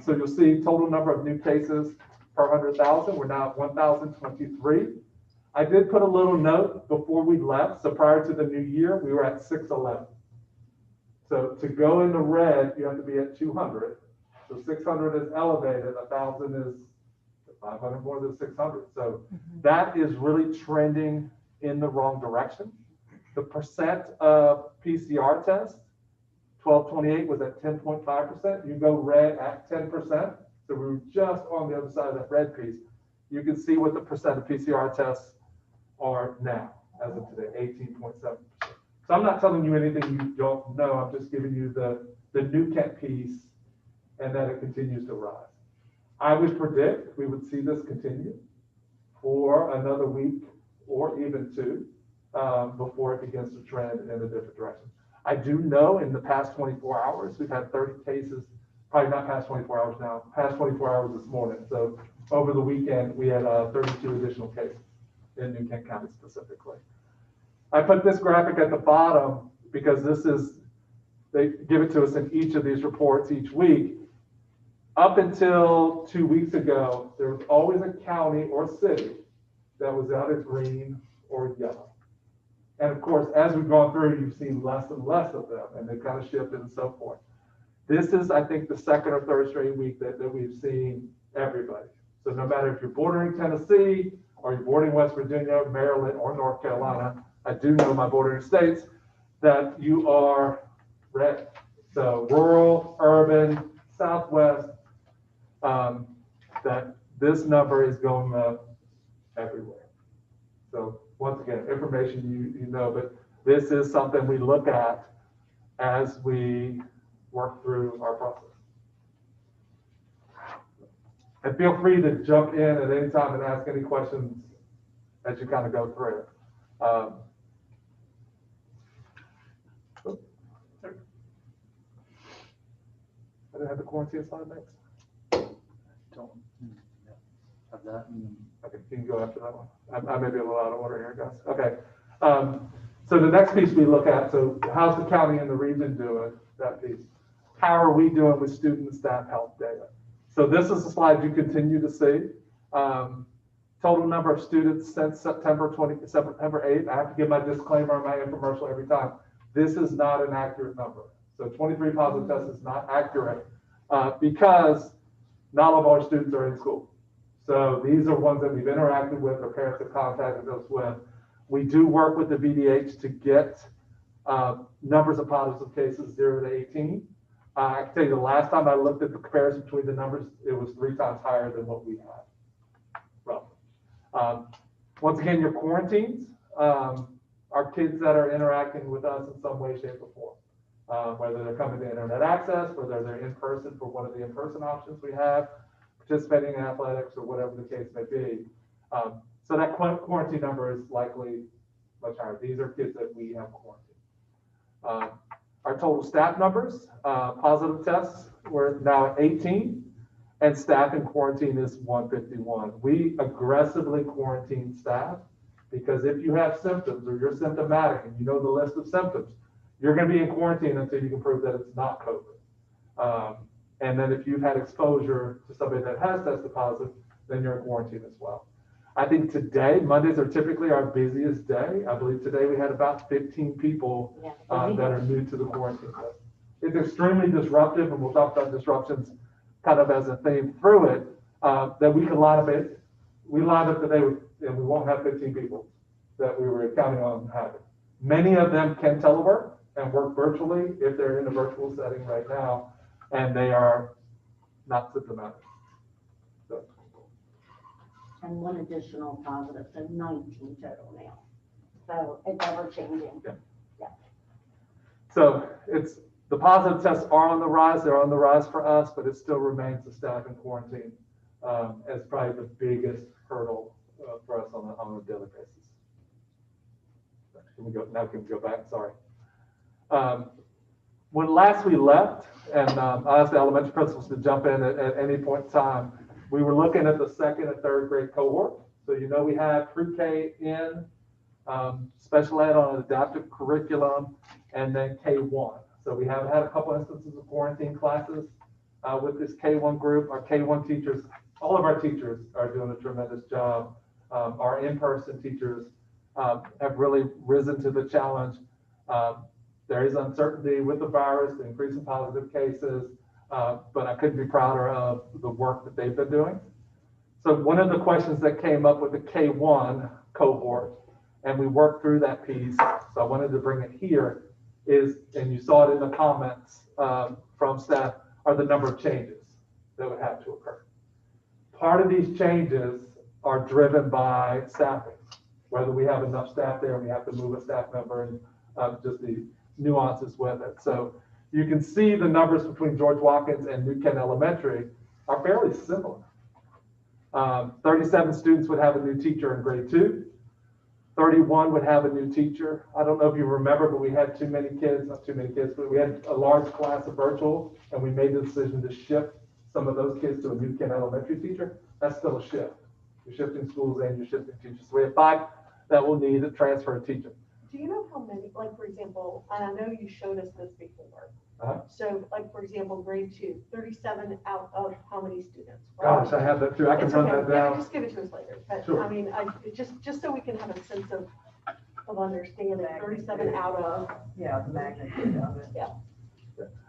So you'll see total number of new cases per 100,000. We're now at 1,023. I did put a little note before we left. So prior to the new year, we were at 611. So to go in the red, you have to be at 200. So 600 is elevated. 1,000 is 500 more than 600. So that is really trending in the wrong direction. The percent of PCR tests, 1228 was at 10.5%. You go red at 10%. So we were just on the other side of that red piece. You can see what the percent of PCR tests are now, as of today, 18.7%. So I'm not telling you anything you don't know. I'm just giving you the New Kent piece and that it continues to rise. I would predict we would see this continue for another week or even 2 before it begins to trend in a different direction. I do know in the past 24 hours, we've had 30 cases, probably not past 24 hours now, past 24 hours this morning. So over the weekend, we had 32 additional cases in New Kent County specifically. I put this graphic at the bottom because they give it to us in each of these reports each week. Up until 2 weeks ago, there was always a county or city that was either green or yellow. And of course, as we've gone through, you've seen less and less of them, and they've kind of shifted and so forth. This is, I think, the second or third straight week that we've seen everybody. So no matter if you're bordering Tennessee or you're bordering West Virginia, Maryland, or North Carolina, I do know my bordering states that you are red. So rural, urban, Southwest, that this number is going up everywhere. So once again, information you know, but this is something we look at as we work through our process. And feel free to jump in at any time and ask any questions as you kind of go through it. I didn't have the quarantine slide next. Don't have that. Okay, you can go after that one. I may be a little out of order here, guys. Okay. So the next piece we look at, so how's the county and the region doing, that piece? How are we doing with student and staff health data? So this is a slide you continue to see. Total number of students since September 8th. I have to give my disclaimer on my infomercial every time. This is not an accurate number. So 23 positive tests is not accurate because not all of our students are in school. So these are ones that we've interacted with or parents have contacted us with. We do work with the VDH to get numbers of positive cases 0 to 18. I can tell you the last time I looked at the comparison between the numbers, it was 3 times higher than what we had. Roughly. Once again, your quarantines are kids that are interacting with us in some way, shape, or form. Whether they're coming to internet access, whether they're in person for one of the in-person options we have, participating in athletics, or whatever the case may be. So that quarantine number is likely much higher. These are kids that we have quarantined. Our total staff numbers, positive tests, we're now at 18, and staff in quarantine is 151. We aggressively quarantine staff because if you have symptoms or you're symptomatic and you know the list of symptoms, you're going to be in quarantine until you can prove that it's not COVID. And then if you've had exposure to somebody that has tested positive, then you're in quarantine as well. I think today, Mondays are typically our busiest day. I believe today we had about 15 people that are new to the quarantine list. It's extremely disruptive, and we'll talk about disruptions kind of as a theme through it, that we can line up it. We lined up today with, and we won't have 15 people that we were counting on having. Many of them can telework and work virtually if they're in a virtual setting right now, and they are not symptomatic. So. And one additional positive, so 19 total now. So it's ever changing. Yeah. So it's, the positive tests are on the rise. They're on the rise for us, but it still remains the staff in quarantine as probably the biggest hurdle for us on a daily basis. Can we go back? Sorry. When last we left, and I asked the elementary principals to jump in at any point in time, we were looking at the 2nd and 3rd grade cohort. So you know we have pre-K in special ed on an adaptive curriculum, and then K1. So we have had a couple instances of quarantine classes with this K1 group. Our K1 teachers, all of our teachers are doing a tremendous job. Our in-person teachers have really risen to the challenge. There is uncertainty with the virus, the increase in positive cases, but I couldn't be prouder of the work that they've been doing. So one of the questions that came up with the K1 cohort, and we worked through that piece, so I wanted to bring it here, is, and you saw it in the comments from staff, are the number of changes that would have to occur. Part of these changes are driven by staffing, whether we have enough staff there and we have to move a staff member, and just the nuances with it. So you can see the numbers between George Watkins and New Kent Elementary are fairly similar. 37 students would have a new teacher in grade 2. 31 would have a new teacher. I don't know if you remember, but we had too many kids, not too many kids, but we had a large class of virtual, and we made the decision to shift some of those kids to a New Kent Elementary teacher. That's still a shift. You're shifting schools and you're shifting teachers. So we have 5 that will need to transfer a teacher. Do you know how many, like, for example, and I know you showed us this before. So, like, for example, grade 2, 37 out of how many students? Right? Gosh, I have that too. I can run that down. Yeah, just give it to us later. But Sure. I mean, just so we can have a sense of understanding, 37 out of. Yeah, the magnitude of it. Yeah.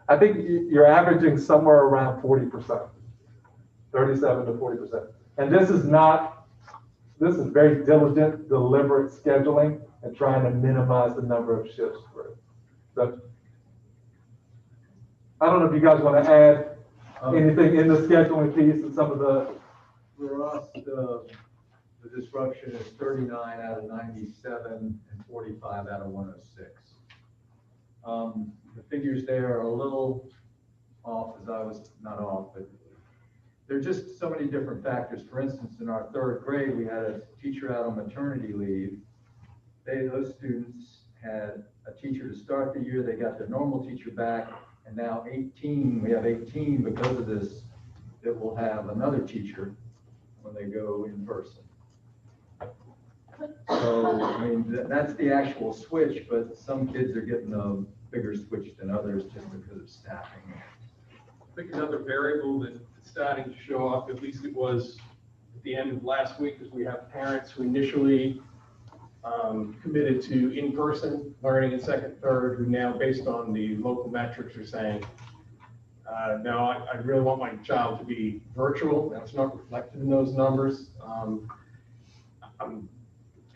I think you're averaging somewhere around 40%, 37 to 40%. And this is very diligent, deliberate scheduling and trying to minimize the number of shifts through. So I don't know if you guys want to add anything in the scheduling piece and some of the. For us, the disruption is 39 out of 97 and 45 out of 106. The figures there are a little off as I was not off, but there are just so many different factors. For instance, in our third grade, we had a teacher out on maternity leave. Those students had a teacher to start the year, they got their normal teacher back, and now we have 18 because of this, that will have another teacher when they go in person. So, I mean, that's the actual switch, but some kids are getting a bigger switch than others just because of staffing. I think another variable that's starting to show up, at least it was at the end of last week, is we have parents who initially committed to in-person learning in second, third, who now, based on the local metrics, are saying, no, I really want my child to be virtual. That's not reflected in those numbers. I'm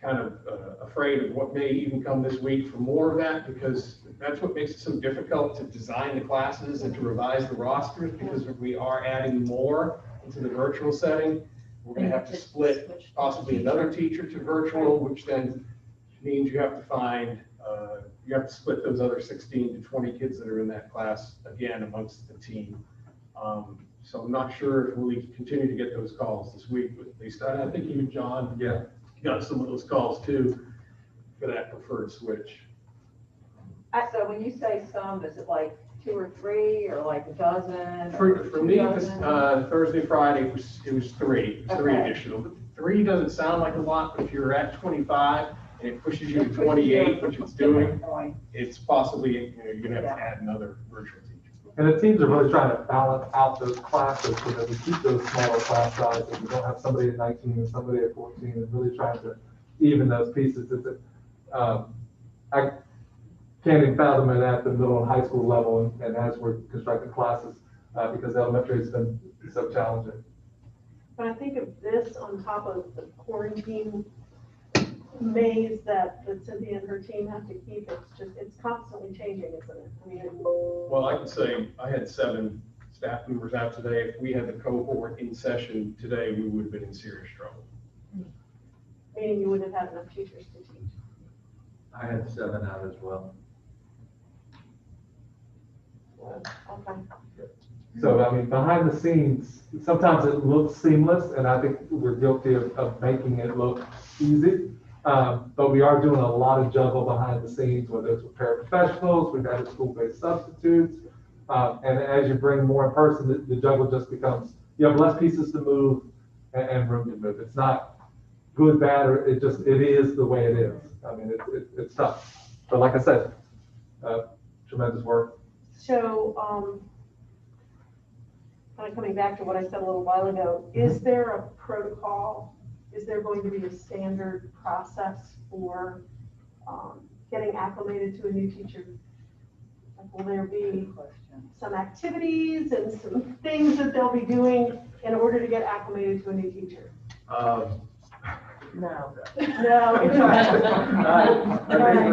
kind of afraid of what may even come this week for more of that, because that's what makes it so difficult to design the classes and to revise the rosters, because if we are adding more into the virtual setting, we're going to have to split possibly another teacher to virtual, which then means you have to find, you have to split those other 16 to 20 kids that are in that class again amongst the team. So I'm not sure if we'll continue to get those calls this week, but at least I think even John got some of those calls too for that preferred switch. So when you say some, is it like 2 or 3 or like a dozen? For me, Thursday, Friday, it was 3. It was 3 additional. But 3 doesn't sound like a lot, but if you're at 25 and it pushes you to 28, which it's doing, it's possibly, you're going to have to add another virtual teacher. And the teams are really trying to balance out those classes so that we keep those smaller class sizes. We don't have somebody at 19 and somebody at 14, and really trying to even those pieces. I can't even fathom it at the middle and high school level, and as we're constructing classes, because elementary has been so challenging. But I think of this on top of the quarantine maze that Cynthia and her team have to keep. It's constantly changing, isn't it? I mean, well, I can say I had 7 staff members out today. If we had the cohort in session today, we would have been in serious trouble. Meaning you wouldn't have had enough teachers to teach. I had 7 out as well. Okay. So, I mean, behind the scenes, sometimes it looks seamless, and I think we're guilty of making it look easy. But we are doing a lot of juggle behind the scenes, whether it's with paraprofessionals, we've added school-based substitutes. And as you bring more in person, the juggle just becomes, you have less pieces to move and room to move. It's not good, bad, or it is the way it is. I mean, it's tough. But like I said, tremendous work. So, kind of coming back to what I said a little while ago, is there a protocol? Is there going to be a standard process for getting acclimated to a new teacher? Like, will there be some activities and some things that they'll be doing in order to get acclimated to a new teacher? No. No. I think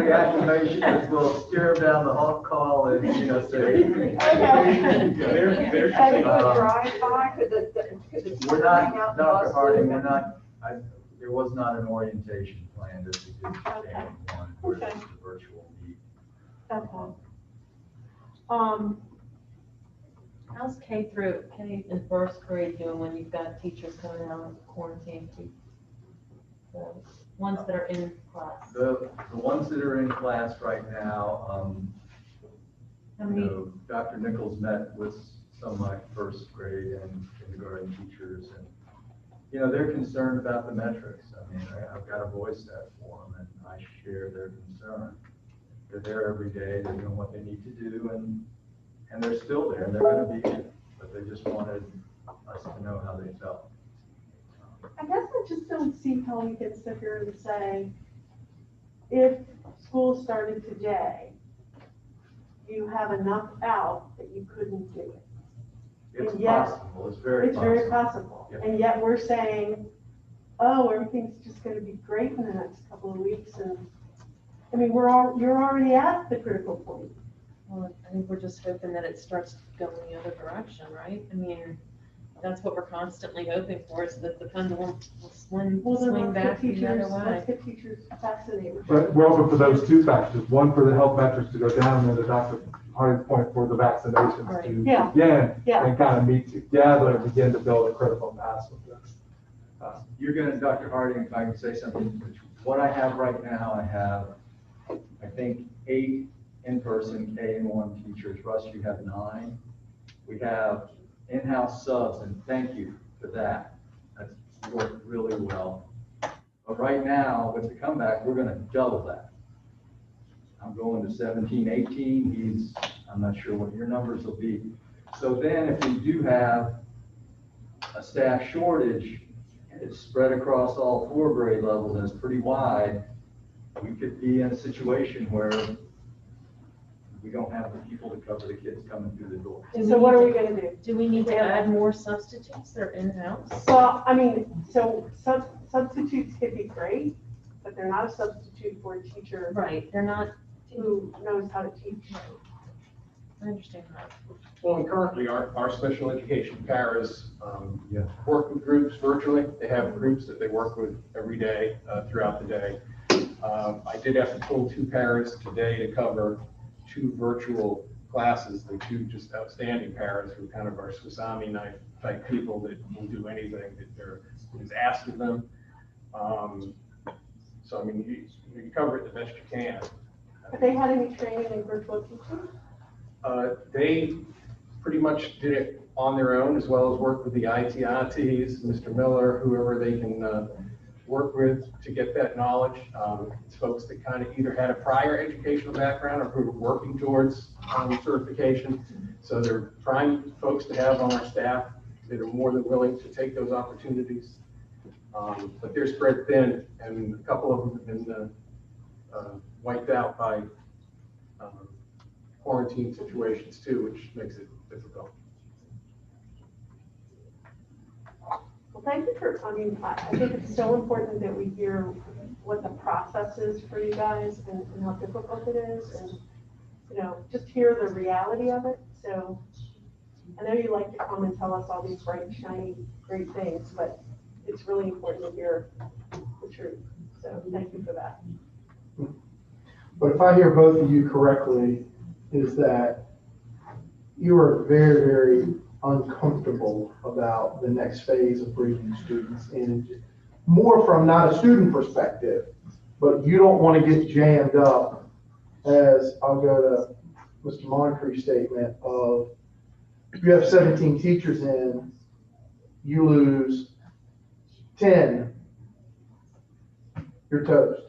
reactivation is we'll steer them down the call and, say. Okay. We're not, Dr. Harding, there was not an orientation plan as we did in January 1, where it's the virtual meet. Okay. How's K in first grade doing when you've got teachers coming out of quarantine? The ones that are in class. The ones that are in class right now, Dr. Nichols met with some of my first grade and kindergarten teachers, and they're concerned about the metrics. I mean, I've got to voice that for them, and I share their concern. They're there every day, they're doing what they need to do, and they're still there, and they're going to be here, but they just wanted us to know how they felt. I guess I just don't see how we can sit here and say, if school started today, you have enough out that you couldn't do it. It's possible, it's very possible. Yep. And yet we're saying, oh, everything's just going to be great in the next couple of weeks. And I mean, you're already at the critical point. Well, I think we're just hoping that it starts going the other direction, right? I mean, that's what we're constantly hoping for, is that the pendulum will swing back the other way. Let's get teachers vaccinated. But we're open for those 2 factors. One, for the health metrics to go down, and then the Harding's point, for the vaccinations Right. to Yeah. begin Yeah. and kind of meet together and begin to build a critical mass with this. You're gonna, Dr. Harding, if I can say something, what I have right now, I have, I think, 8 in-person K-1 teachers. Russ, you have 9. We have in-house subs, and thank you for that. That's worked really well. But right now, with the comeback, we're gonna double that. I'm going to 17, 18. I'm not sure what your numbers will be. So then if we do have a staff shortage, and it's spread across all 4 grade levels and it's pretty wide, we could be in a situation where we don't have the people to cover the kids coming through the door. So what are we gonna do? Do we need to add more substitutes that are in-house? Well, I mean, so substitutes could be great, but they're not a substitute for a teacher Right, they're not, who knows how to teach. I understand that. Well, and currently, our special education paras work with groups virtually. They have groups that they work with every day, throughout the day. I did have to pull 2 paras today to cover 2 virtual classes. They're 2 just outstanding paras who are kind of our Swiss Army knife type people that will do anything that is asked of them. So, I mean, you cover it the best you can. Have they had any training in virtual teaching? They pretty much did it on their own, as well as work with the ITITs, Mr. Miller, whoever they can work with to get that knowledge. It's folks that kind of either had a prior educational background or who are working towards certification. So they're trying folks to have on our staff that are more than willing to take those opportunities. But they're spread thin, and a couple of them have been wiped out by quarantine situations too, which makes it difficult. Well, thank you for, I mean, I think it's so important that we hear what the process is for you guys and how difficult it is, and, you know, just hear the reality of it. So I know you like to come and tell us all these bright, shiny, great things, but it's really important to hear the truth. So thank you for that. But if I hear both of you correctly, is that you are very, very uncomfortable about the next phase of bringing students in, more from not a student perspective, but you don't want to get jammed up, as I'll go to Mr. Moncrief's statement of, you have 17 teachers in, you lose 10, you're toast.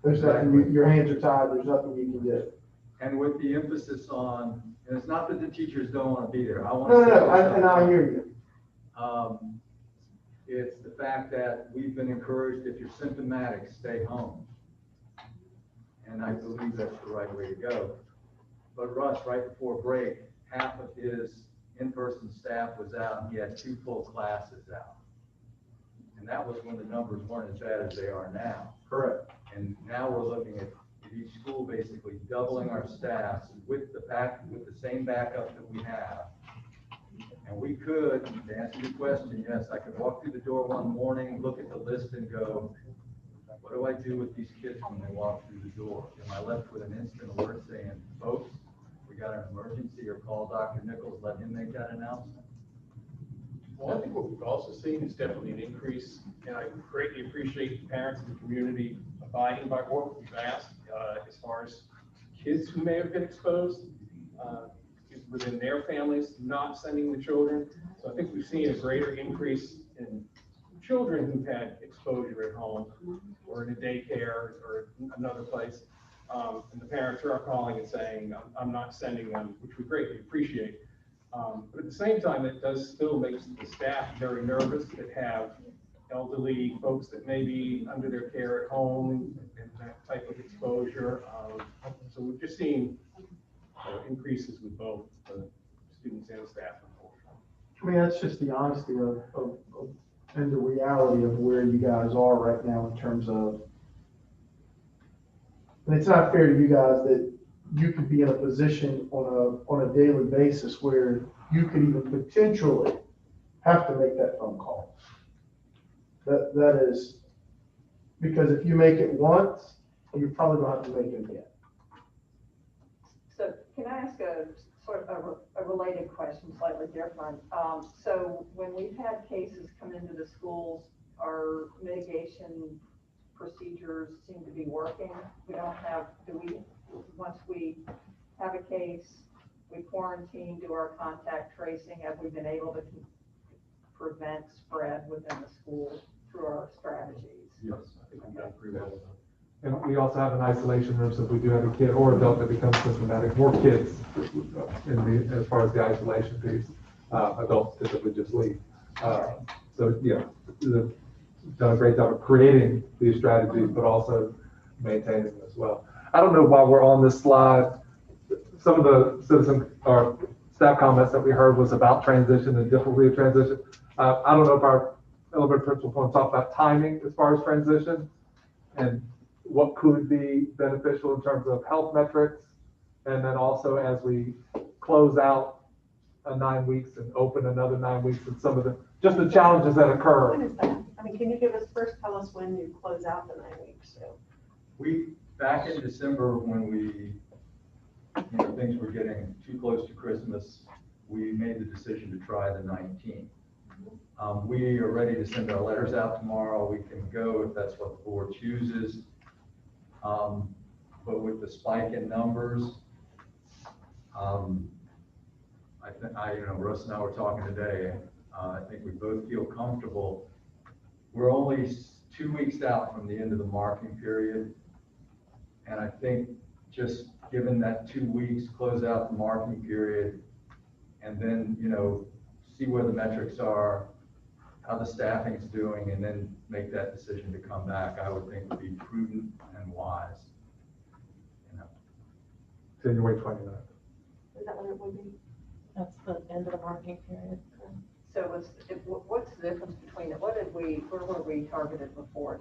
There's nothing, your hands are tied, there's nothing you can do. And with the emphasis on, and it's not that the teachers don't want to be there. I want No, to. no, and I hear you. It's the fact that we've been encouraged, if you're symptomatic, stay home. And I believe that's the right way to go. But Russ, right before break, half of his in-person staff was out, and he had 2 full classes out. And that was when the numbers weren't as bad as they are now. Correct. And now we're looking at each school basically doubling our staffs with the same backup that we have. And we could, to answer your question, yes, I could walk through the door one morning, look at the list and go, what do I do with these kids when they walk through the door? Am I left with an instant alert saying, folks, we got an emergency, or call Dr. Nichols, let him make that announcement? Well, I think what we've also seen is definitely an increase, and I greatly appreciate parents in the community abiding by what we've asked, as far as kids who may have been exposed within their families, not sending the children. So I think we've seen a greater increase in children who've had exposure at home or in a daycare or another place. And the parents are calling and saying, I'm not sending them, which we greatly appreciate. But at the same time, it does still make the staff very nervous that have elderly folks that may be under their care at home and that type of exposure. So we've just seen increases with both students and staff. I mean, that's just the honesty of and the reality of where you guys are right now in terms of, and it's not fair to you guys that you could be in a position on a daily basis where you could even potentially have to make that phone call. That is, because if you make it once, you're probably going to have to make it again. So can I ask ask a sort of a related question, slightly different? So when we've had cases come into the schools, our mitigation procedures seem to be working. We don't have, once we have a case, we quarantine, do our contact tracing, have we been able to prevent spread within the school through our strategies? Yes, I think we got pretty well. And we also have an isolation room, so if we do have a kid or adult that becomes symptomatic, more kids as far as the isolation piece. Adults typically just leave. So yeah, they've done a great job of creating these strategies, but also maintaining them as well. I don't know why we're on this slide. Some of the citizen or staff comments that we heard was about transition and difficulty of transition. I don't know if our elementary principal want to talk about timing as far as transition and what could be beneficial in terms of health metrics. And then also as we close out 9 weeks and open another 9 weeks and some of just the challenges that occur. When is that? I mean, can you tell us when you close out the 9 weeks? So. Back in December, when things were getting too close to Christmas, we made the decision to try the 19th. We are ready to send our letters out tomorrow. We can go if that's what the board chooses. But with the spike in numbers, Russ and I were talking today. I think we both feel comfortable. We're only 2 weeks out from the end of the marking period. And I think just given that 2 weeks, close out the marking period, and then, see where the metrics are, how the staffing is doing, and then make that decision to come back, I would think would be prudent and wise. January 29th. Is that when it would be? That's the end of the marking period. So what's the difference between it? Where were we targeted before?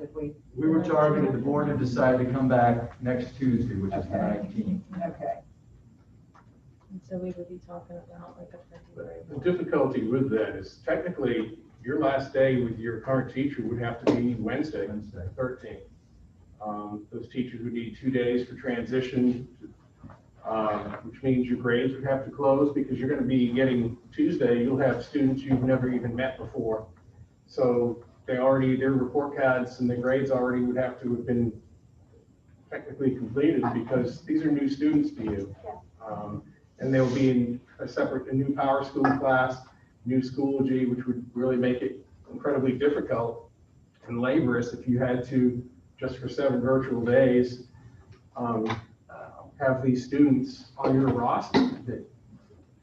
We were targeted, the board had decided to come back next Tuesday, which is the 19th. Okay. And so we would be talking about like a February. The difficulty with that is technically your last day with your current teacher would have to be Wednesday, 13th. Those teachers would need 2 days for transition, which means your grades would have to close because you're going to be getting Tuesday, you'll have students you've never even met before. So their report cards and the grades already would have to have been technically completed because these are new students to you. And they'll be in a new power school class, new Schoology, which would really make it incredibly difficult and laborious if you had to, just for 7 virtual days, have these students on your roster that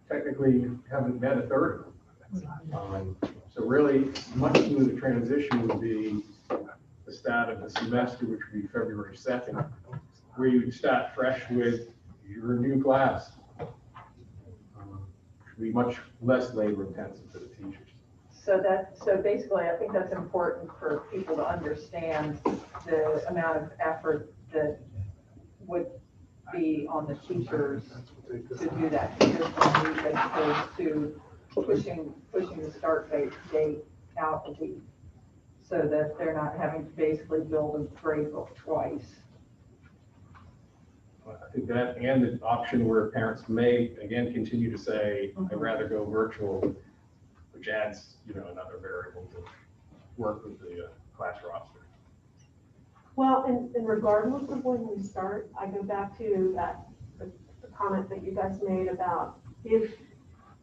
technically haven't met a third of them. So really, much smoother transition would be the start of the semester, which would be February 2nd, where you would start fresh with your new class. Which would be much less labor intensive for the teachers. So basically, I think that's important for people to understand the amount of effort that would be on the teachers to do that as opposed to pushing the start date out a week so that they're not having to basically build a grade book twice. I think that and the option where parents may again continue to say, I'd rather go virtual, which adds, another variable to work with the class roster. Well, and regardless of when we start, I go back to the comment that you guys made about if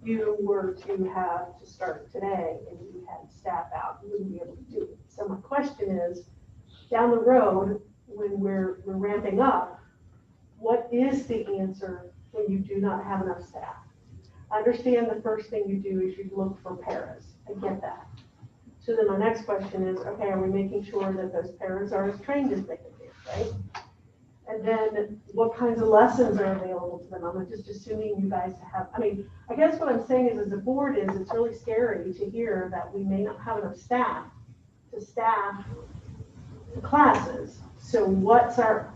you were to have to start today and you had staff out, you wouldn't be able to do it. So my question is, down the road, when we're ramping up, what is the answer when you do not have enough staff? I understand the first thing you do is you look for paras. I get that. So then my next question is, okay, are we making sure that those paras are as trained as they can be, right? And then what kinds of lessons are available to them? I'm just assuming you guys have, I guess what I'm saying is as a board is it's really scary to hear that we may not have enough staff to staff the classes. So what's our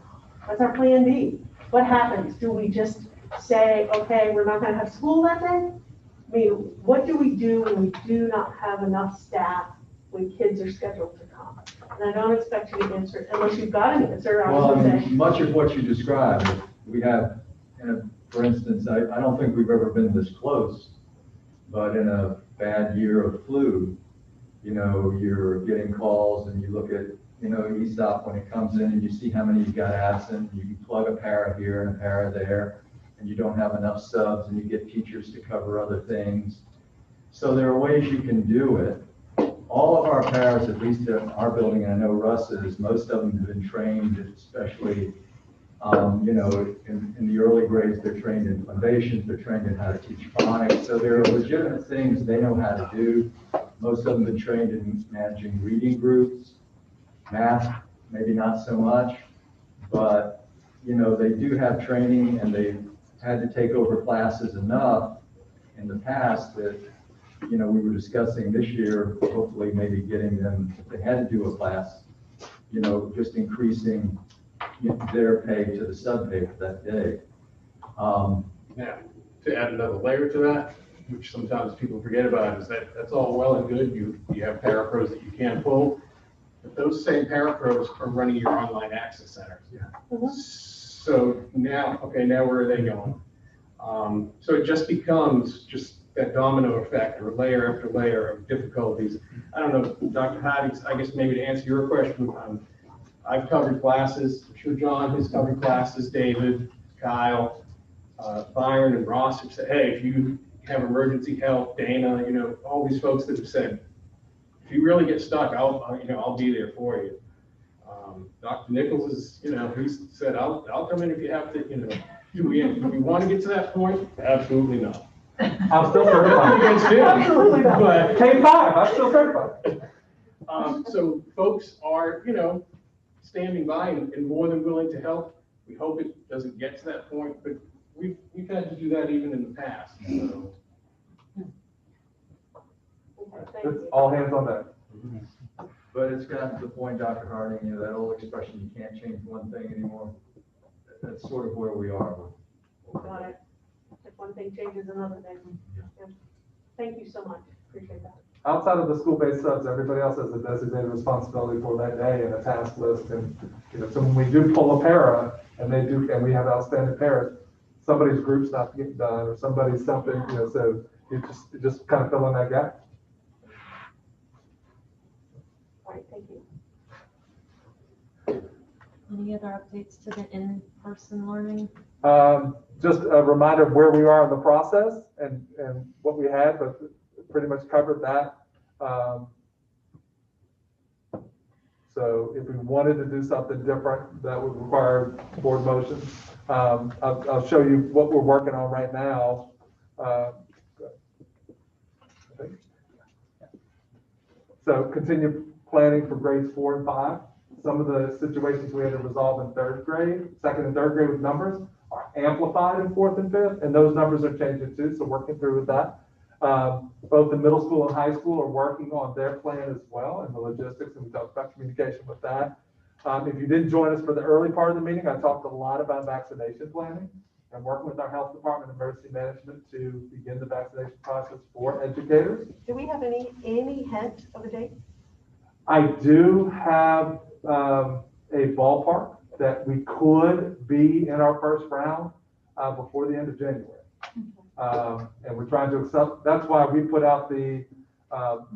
plan B? What happens? Do we just say, okay, we're not gonna have school that day? What do we do when we do not have enough staff when kids are scheduled to come? And I don't expect you to answer, unless you've got an answer. Well, much of what you described, we have in a for instance, I don't think we've ever been this close, but in a bad year of flu, you know, you're getting calls and you look at, you know, ESOP when it comes in and you see how many you got absent, you can plug a para here and a para there, and you don't have enough subs and you get teachers to cover other things. So there are ways you can do it. All of our paras, at least in our building, and I know Russ is, most of them have been trained, especially, you know, in the early grades, they're trained in foundations, they're trained in how to teach phonics. So there are legitimate things they know how to do. Most of them have been trained in managing reading groups. Math, maybe not so much, but, you know, they do have training and they've had to take over classes enough in the past that, you know, we were discussing this year, hopefully maybe getting them, if they had to do a class, you know, just increasing their pay to the sub pay for that day. Now, to add another layer to that, which sometimes people forget about, is that that's all well and good. You have parapros that you can pull, but those same parapros are running your online access centers. Yeah. So now, okay, now where are they going? So it just becomes just that domino effect or layer after layer of difficulties. I don't know, Dr. Hattie, I guess maybe to answer your question, I've covered classes. I'm sure John has covered classes, David, Kyle, Byron, and Ross have said, hey, if you have emergency help, Dana, you know, all these folks that have said, if you really get stuck, I'll be there for you. Dr. Nichols is, you know, he's said, I'll come in if you have to, you know, do we want to get to that point? Absolutely not. I'm still certified. Against him. Absolutely not. But K5, I'm still certified. So folks are, you know, standing by and more than willing to help. We hope it doesn't get to that point, but we've had to do that even in the past. So. It's all hands on deck. But it's gotten to the point, Dr. Harding, you know, that old expression, you can't change one thing anymore. That's sort of where we are. Got it. If one thing changes, another thing. Yeah. Thank you so much. Appreciate that. Outside of the school-based subs, everybody else has a designated responsibility for that day and a task list. And, you know, so when we do pull a para and we have outstanding paras, somebody's group's not getting done or somebody's something, you know, so you just kind of fill in that gap. All right, thank you. Any other updates to the in-person learning? Just a reminder of where we are in the process and what we had, but pretty much covered that. So if we wanted to do something different, that would require board motion. I'll show you what we're working on right now. So continue planning for grades 4 and 5. Some of the situations we had to resolve in 3rd grade, 2nd and 3rd grade with numbers are amplified in 4th and 5th, and those numbers are changing too, so working through with that. Both the middle school and high school are working on their plan as well and the logistics, and we talked about communication with that. If you didn't join us for the early part of the meeting, I talked a lot about vaccination planning and working with our health department and emergency management to begin the vaccination process for educators. Do we have any hint of a date? I do have a ballpark that we could be in our first round before the end of January. And we're trying to accept, that's why we put out the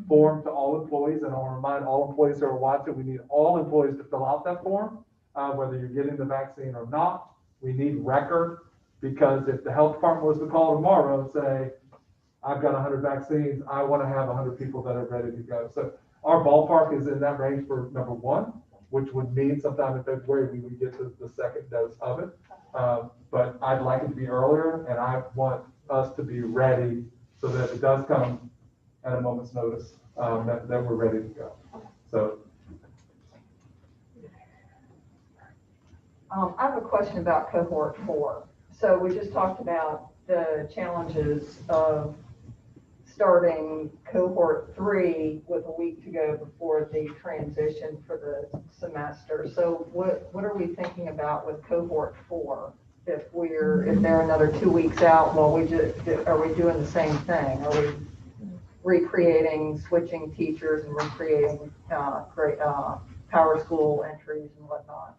form to all employees, and I'll remind all employees who are watching, we need all employees to fill out that form, whether you're getting the vaccine or not. We need record, because if the health department was to call tomorrow and say, I've got 100 vaccines, I want to have 100 people that are ready to go. So our ballpark is in that range for number 1, which would mean sometime in February we would get to the 2nd dose of it. But I'd like it to be earlier, and I want us to be ready so that if it does come at a moment's notice, that we're ready to go. So. I have a question about cohort 4. So we just talked about the challenges of starting cohort 3 with a week to go before the transition for the semester. So what are we thinking about with cohort 4? If they're another 2 weeks out, well, are we doing the same thing? Are we recreating, switching teachers and recreating power school entries and whatnot?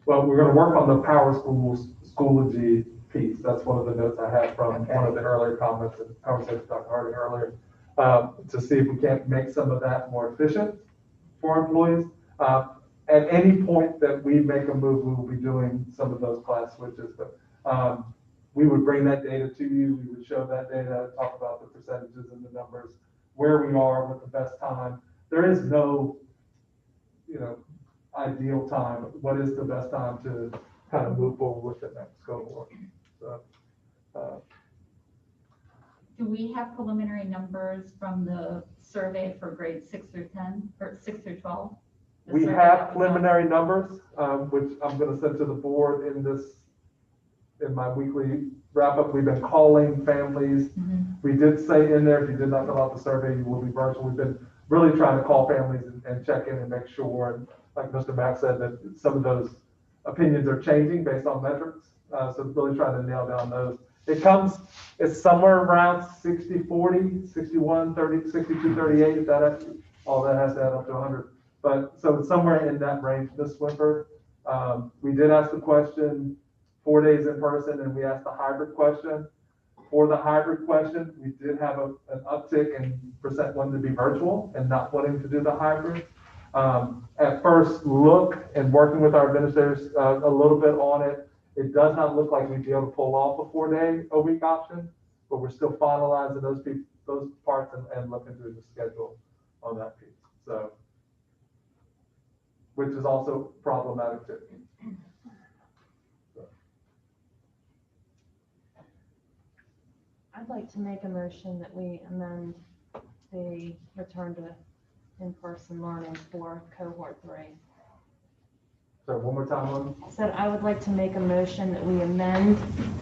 Well, we're going to work on the power Schoology piece. That's one of the notes I had from one of the earlier comments and conversation with Dr. Harding earlier, to see if we can't make some of that more efficient for employees. At any point that we make a move, we will be doing some of those class switches, but we would bring that data to you. We would show that data, talk about the percentages and the numbers, where we are with the best time. There is no, ideal time. What is the best time to kind of move forward with the next cohort? So, do we have preliminary numbers from the survey for grades 6 through 10 or 6 through 12? we have preliminary numbers, which I'm going to send to the board in my weekly wrap up. We've been calling families. Mm-hmm. We did say in there, if you did not fill out the survey, you will be virtual. We've been really trying to call families and check in and make sure, and like Mr. Mack said, that some of those opinions are changing based on metrics. So really trying to nail down those. It's somewhere around 60-40, 61-30, 62-38, if that, all that has to add up to 100. But so it's somewhere in that range, Ms. Swinford. We did ask the question 4 days in person, and we asked the hybrid question. For the hybrid question, we did have an uptick in percent wanting to be virtual and not wanting to do the hybrid. At first look and working with our administrators a little bit on it, it does not look like we'd be able to pull off a 4-day-a-week option, but we're still finalizing those parts and looking through the schedule on that piece. So, which is also problematic too. I'd like to make a motion that we amend the return to in-person learning for cohort 3. So one more time, Lynn. Said I would like to make a motion that we amend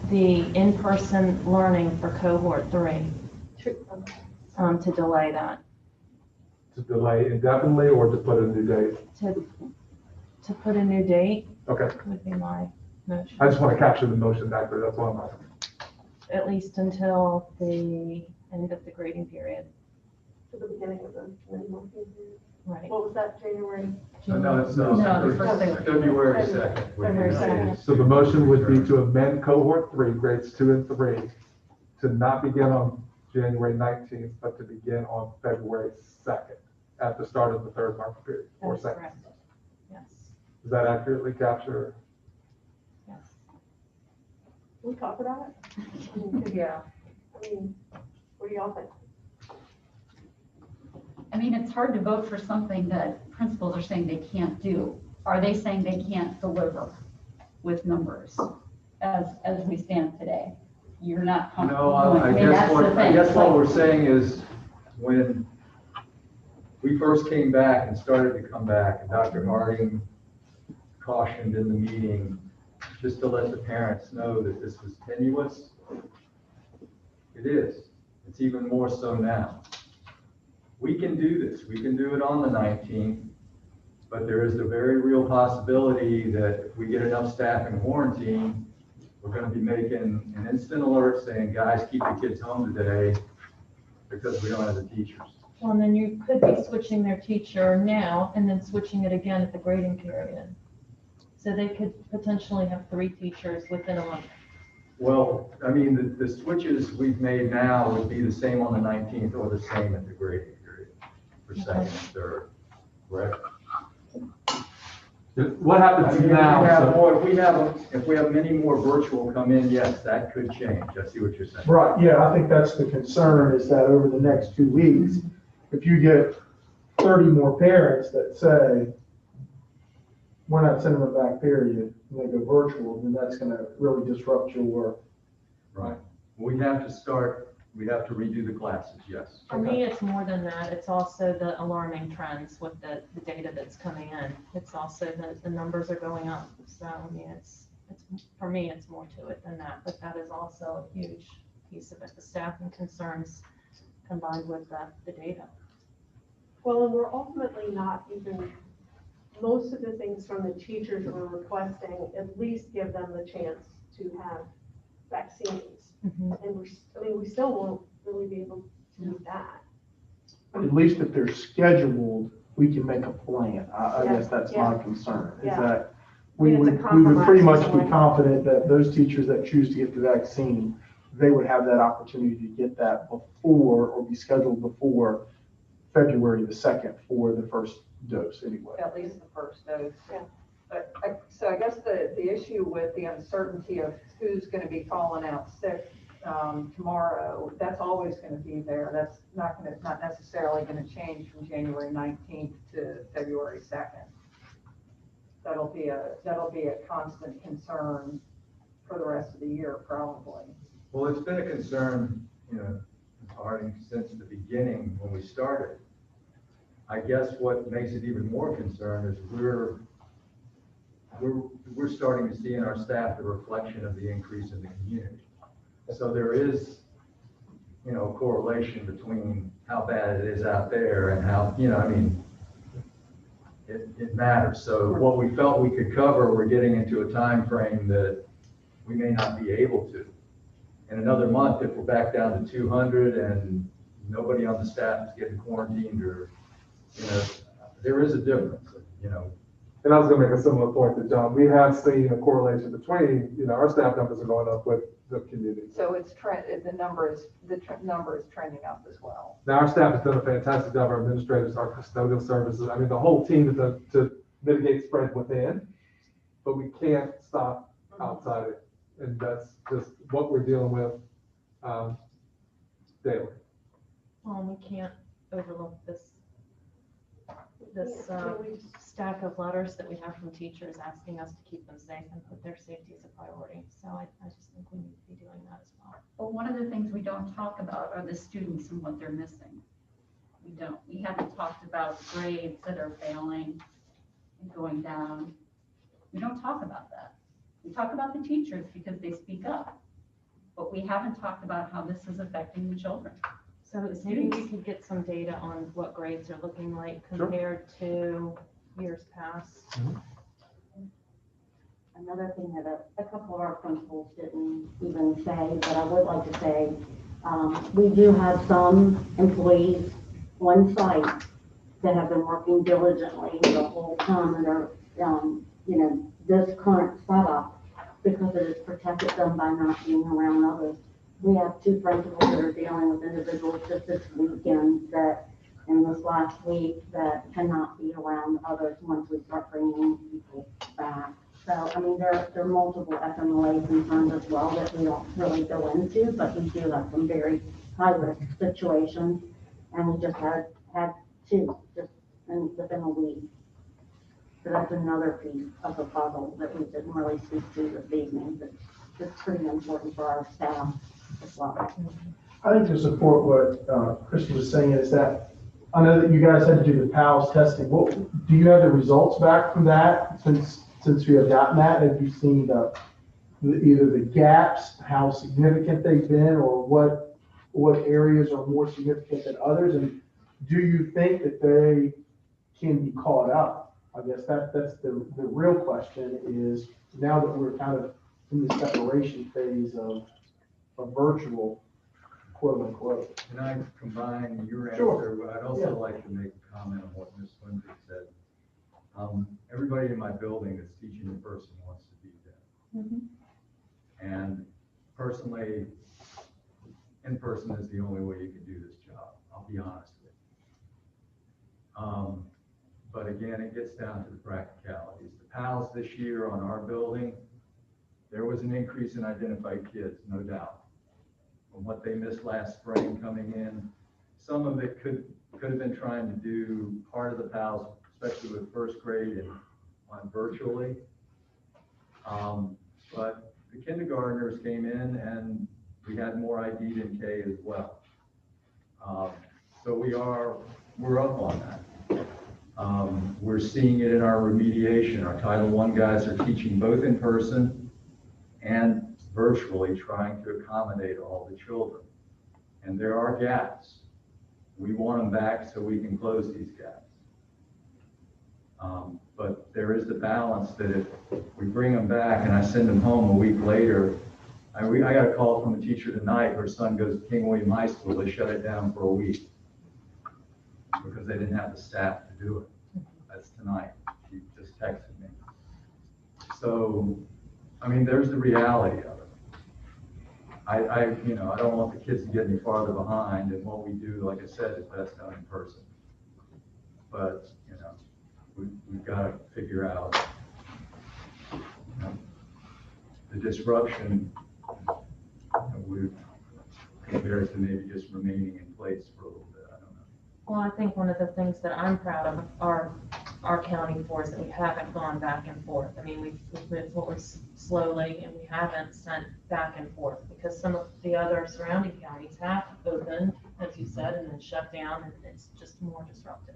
the in-person learning for cohort 3 to delay that. To delay indefinitely or to put a new date? To put a new date. Okay. Would be my motion. I just want to capture the motion accurately. That's all I'm asking. At least until the end of the grading period. To the beginning of the minimum period. Right. What was that, January? No, it's the first thing. February 2nd. February 2nd. So the motion would be to amend cohort 3, grades 2 and 3, to not begin on January 19th, but to begin on February 2nd at the start of the third mark period. That is correct. Yes. Does that accurately capture? Yes. Can we talk about it? Yeah. I mean, what do y'all think? I mean, it's hard to vote for something that principals are saying they can't do. Are they saying they can't deliver with numbers as we stand today? You're not comfortable. No, I mean, that's the thing. guess what we're saying is when we first came back and started to come back, and Dr. Harding cautioned in the meeting just to let the parents know that this was tenuous. It is. It's even more so now. We can do this. We can do it on the 19th, but there is the very real possibility that if we get enough staff in quarantine, we're going to be making an instant alert saying, guys, keep the kids home today because we don't have the teachers. Well, and then you could be switching their teacher now and then switching it again at the grading period. So they could potentially have 3 teachers within a month. Well, I mean, the switches we've made now would be the same on the 19th or the same at the grading period for second and third, correct? What happens now? If we have many more virtual come in, yes, that could change. I see what you're saying. Right, yeah, I think that's the concern, is that over the next 2 weeks, if you get 30 more parents that say, we're not sending them back, period, and they go virtual, then that's gonna really disrupt your work. Right. We have to redo the classes, yes. For me, it's more than that. It's also the alarming trends with the data that's coming in. It's also the numbers are going up. So, I mean, it's for me, it's more to it than that. But that is also a huge piece of it, the staffing concerns combined with the data. Well, and we're ultimately not even, most of the things from the teachers we're requesting at least give them the chance to have vaccines. Mm-hmm. And we still won't really be able to do that. At least if they're scheduled, we can make a plan. I guess that's my concern, is Yeah. that we It's a would pretty compromise, much be something. confident that those teachers that choose to get the vaccine, they would have that opportunity to get that before or be scheduled before February the 2nd for the first dose anyway. At least the first dose. Yeah. But so I guess the issue with the uncertainty of who's going to be falling out sick tomorrow, that's always going to be there. That's not necessarily going to change from January 19th to February 2nd. That'll be a constant concern for the rest of the year, probably. Well, it's been a concern, Harding, since the beginning when we started. I guess what makes it even more concerned is we're starting to see in our staff the reflection of the increase in the community. So there is, a correlation between how bad it is out there and how, it matters. So what we felt we could cover, we're getting into a time frame that we may not be able to. In another month, if we're back down to 200 and nobody on the staff is getting quarantined or, there is a difference, And I was gonna make a similar point to John. We have seen a correlation between, our staff numbers are going up with the community. So the number is trending up as well. Now, our staff has done a fantastic job, our administrators, our custodial services, the whole team is to mitigate spread within, but we can't stop outside it. And that's just what we're dealing with, daily. Well, we can't overlook this stack of letters that we have from teachers asking us to keep them safe and put their safety as a priority. So I just think we need to be doing that as well. But one of the things we don't talk about are the students and what they're missing. We haven't talked about grades that are failing and going down. We don't talk about that. We talk about the teachers because they speak up, but we haven't talked about how this is affecting the children. So maybe we could get some data on what grades are looking like compared to years past. Another thing that a couple of our principals didn't even say, but I would like to say, we do have some employees on site that have been working diligently the whole time and are, this current setup because it has protected them by not being around others. We have two principals that are dealing with individuals just this weekend that, in this last week, that cannot be around others once we start bringing people back. So, there are multiple FMLA concerns as well that we don't really go into, but we do have some very high-risk situations. And we just had two just within a week. So that's another piece of the puzzle that we didn't really speak to this evening, but it's pretty important for our staff as well. I think to support what Kristen was saying is that I know that you guys had to do the PALS testing. Do you have the results back from that since we have gotten that? Have you seen either the gaps, how significant they've been, or what areas are more significant than others? And do you think that they can be caught up? I guess that's the real question is, now that we're kind of in the separation phase of virtual, quote unquote. Can I combine your answer? Sure. I'd also like to make a comment on what Ms. Lindsay said. Everybody in my building that's teaching in person wants to be there. And personally, in person is the only way you can do this job. I'll be honest with you. But again, it gets down to the practicalities. The PALS this year on our building, there was an increase in identified kids, no doubt. From what they missed last spring coming in, some of it could have been trying to do part of the PALS, especially with first grade and on virtually. But the kindergartners came in and we had more ID than K as well. So we're up on that. We're seeing it in our remediation. Our Title I guys are teaching both in person and virtually, trying to accommodate all the children. And there are gaps. We want them back so we can close these gaps. But there is the balance that if we bring them back and I send them home a week later, I got a call from a teacher tonight. Her son goes to King William High School. They shut it down for a week because they didn't have the staff to do it. That's tonight. She just texted me. So, I mean, there's the reality of it. I don't want the kids to get any farther behind, and what we do, like I said, is best done in person. But, we've got to figure out the disruption. We've compared to maybe just remaining in place for a little bit. I don't know. Well, I think one of the things that I'm proud of our county for is that we haven't gone back and forth. I mean, we've moved forward slowly and we haven't sent back and forth because some of the other surrounding counties have opened, as you said, and then shut down, and it's just more disruptive.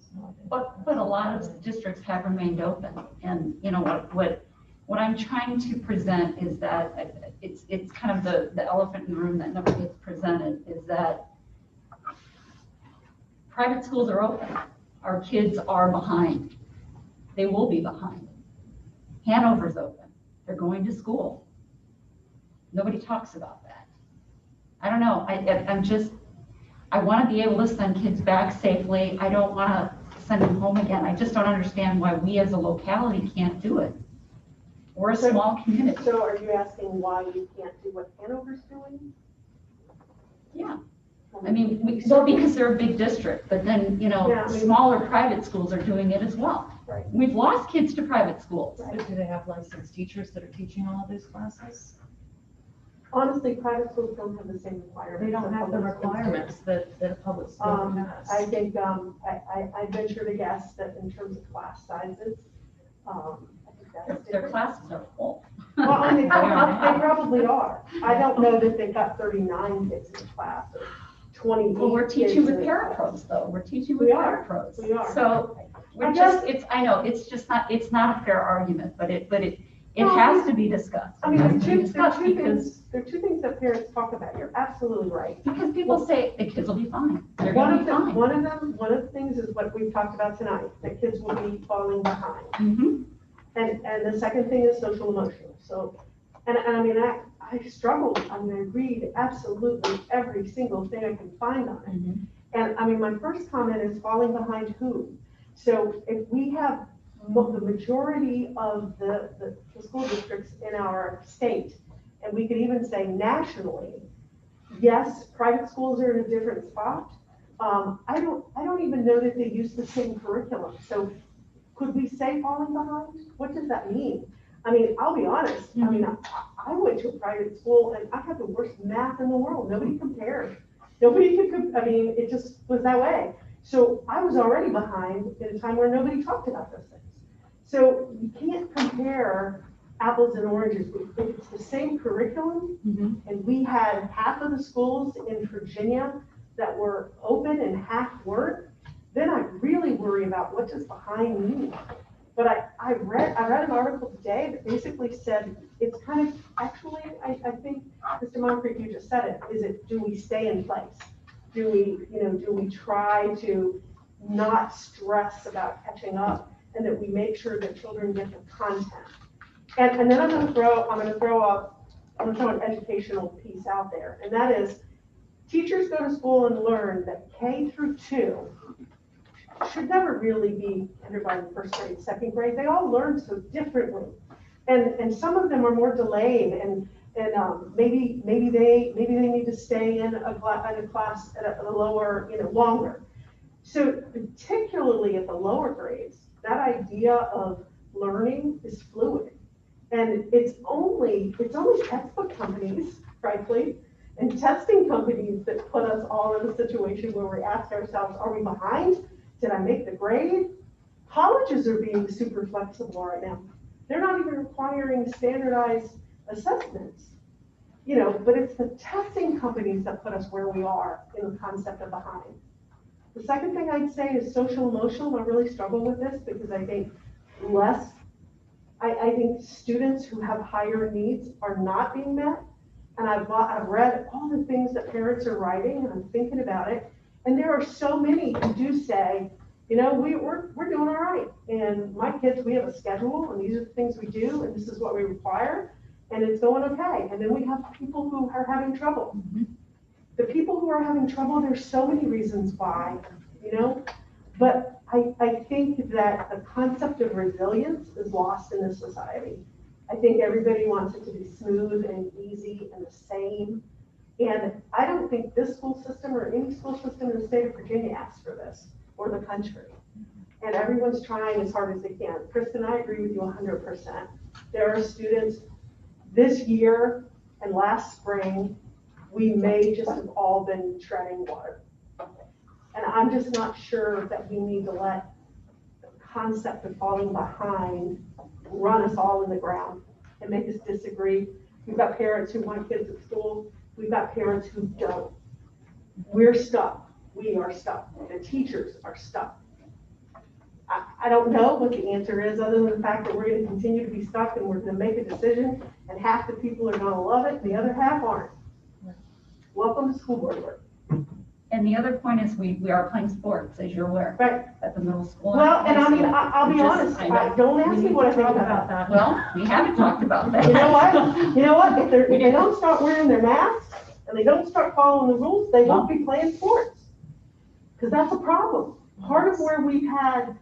So But a lot of districts have remained open, and what I'm trying to present is that it's kind of the elephant in the room that never gets presented, is that private schools are open. Our kids are behind. They will be behind. Hanover's open. They're going to school. Nobody talks about that. I don't know. I want to be able to send kids back safely. I don't want to send them home again. I just don't understand why we as a locality can't do it. We're a small community. So are you asking why you can't do what Hanover's doing? Yeah. I mean, because they're a big district, but then, smaller private schools are doing it as well. Right. We've lost kids to private schools. But do they have licensed teachers that are teaching all of those classes? Honestly, private schools don't have the same requirements. They don't have the requirements that a public school has. I think, I venture to guess that in terms of class sizes, I think that's Their different. classes are full. Well, I mean, they probably are. I don't know that they've got 39 kids in the class or 28. Well, we're teaching with kids in the class. parapros though. We're teaching with We are. parapros. We are. So I guess- it's not a fair argument, but it No, has to be discussed. I mean, It there has to be discussed because are two things that parents talk about. You're absolutely right. people say the kids will be fine. They're going to be fine. One of the things is what we've talked about tonight, that kids will be falling behind. Mhm. And the second thing is social emotional. So, and I mean, I struggle. I mean, I read absolutely every single thing I can find on it. Mhm. And I mean, my first comment is falling behind who? So if we have the majority of the school districts in our state, and we could even say nationally, yes, private schools are in a different spot. I don't even know that they use the same curriculum. So could we say falling behind? What does that mean? I mean, I'll be honest. I mean, I went to a private school and I had the worst math in the world. Nobody compared. Nobody could, I mean, it just was that way. So I was already behind in a time where nobody talked about those things. So you can't compare apples and oranges. If it's the same curriculum, and we had half of the schools in Virginia that were open and half weren't, then I really worry about what does behind mean. But I read an article today that basically said it's kind of, actually, I think, Mr. Moncrief, you just said it, do we stay in place? Do we try to not stress about catching up, and that we make sure that children get the content? And then I'm gonna throw an educational piece out there, and that is, teachers go to school and learn that K through 2 should never really be kindergarten, first grade, second grade. They all learn so differently. And some of them are more delayed, and maybe they need to stay in a class at a lower, longer. So particularly at the lower grades, that idea of learning is fluid. And it's only textbook companies, frankly, and testing companies that put us all in a situation where we ask ourselves, are we behind? Did I make the grade? Colleges are being super flexible right now. They're not even requiring standardized assessments, but it's the testing companies that put us where we are in the concept of behind. The second thing I'd say is social emotional. I really struggle with this because I think I think students who have higher needs are not being met. And I've read all the things that parents are writing, and I'm thinking about it. And there are so many who do say, we're doing all right. And my kids, we have a schedule, and these are the things we do, and this is what we require, and it's going okay. And then we have people who are having trouble. The people who are having trouble, there's so many reasons why, But I think that the concept of resilience is lost in this society. I think everybody wants it to be smooth and easy and the same. And I don't think this school system or any school system in the state of Virginia asks for this, or the country. And everyone's trying as hard as they can. Kristen, I agree with you 100%. There are students this year and last spring, we may just have all been treading water. And I'm just not sure that we need to let the concept of falling behind run us all in the ground and make us disagree. We've got parents who want kids at school. We've got parents who don't. We're stuck. We are stuck. The teachers are stuck. I don't know what the answer is other than the fact that we're going to continue to be stuck and we're going to make a decision and half the people are going to love it and the other half aren't. Welcome to school board work. And the other point is we are playing sports, as you're aware. Right. At the middle school. Well, and I mean, I'll be honest, don't ask me what I think about that. Well, we haven't talked about that. You know what? You know what? If they don't start wearing their masks and they don't start following the rules, they won't be playing sports. Because that's a problem. Part of where we've had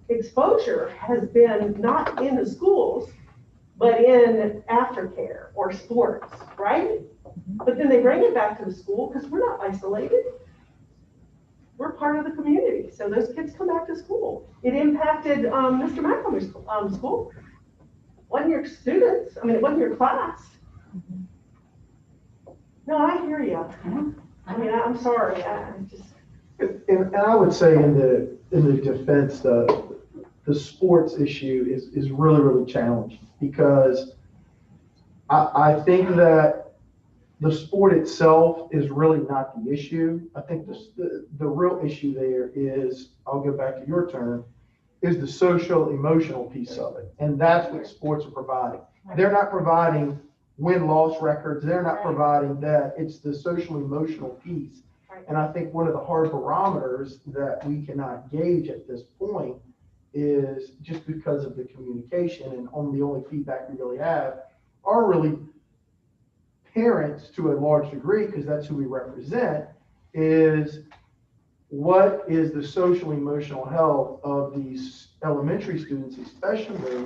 exposure has been not in the schools, but in aftercare or sports, right? But then they bring it back to the school because we're not isolated. We're part of the community. So those kids come back to school. It impacted Mr. McCormick's school. It wasn't your students. I mean, it wasn't your class. No, I hear you. I mean, I'm sorry. And I would say in the defense, the sports issue is really, really challenging because I think that the sport itself is really not the issue. I think the real issue there is, I'll go back to your term, is the social emotional piece of it. And that's what sports are providing. They're not providing win-loss records. They're not providing that. It's the social emotional piece. And I think one of the hard barometers that we cannot gauge at this point is just because of the communication and the only feedback we really have are really parents to a large degree, because that's who we represent, is what is the social emotional health of these elementary students, especially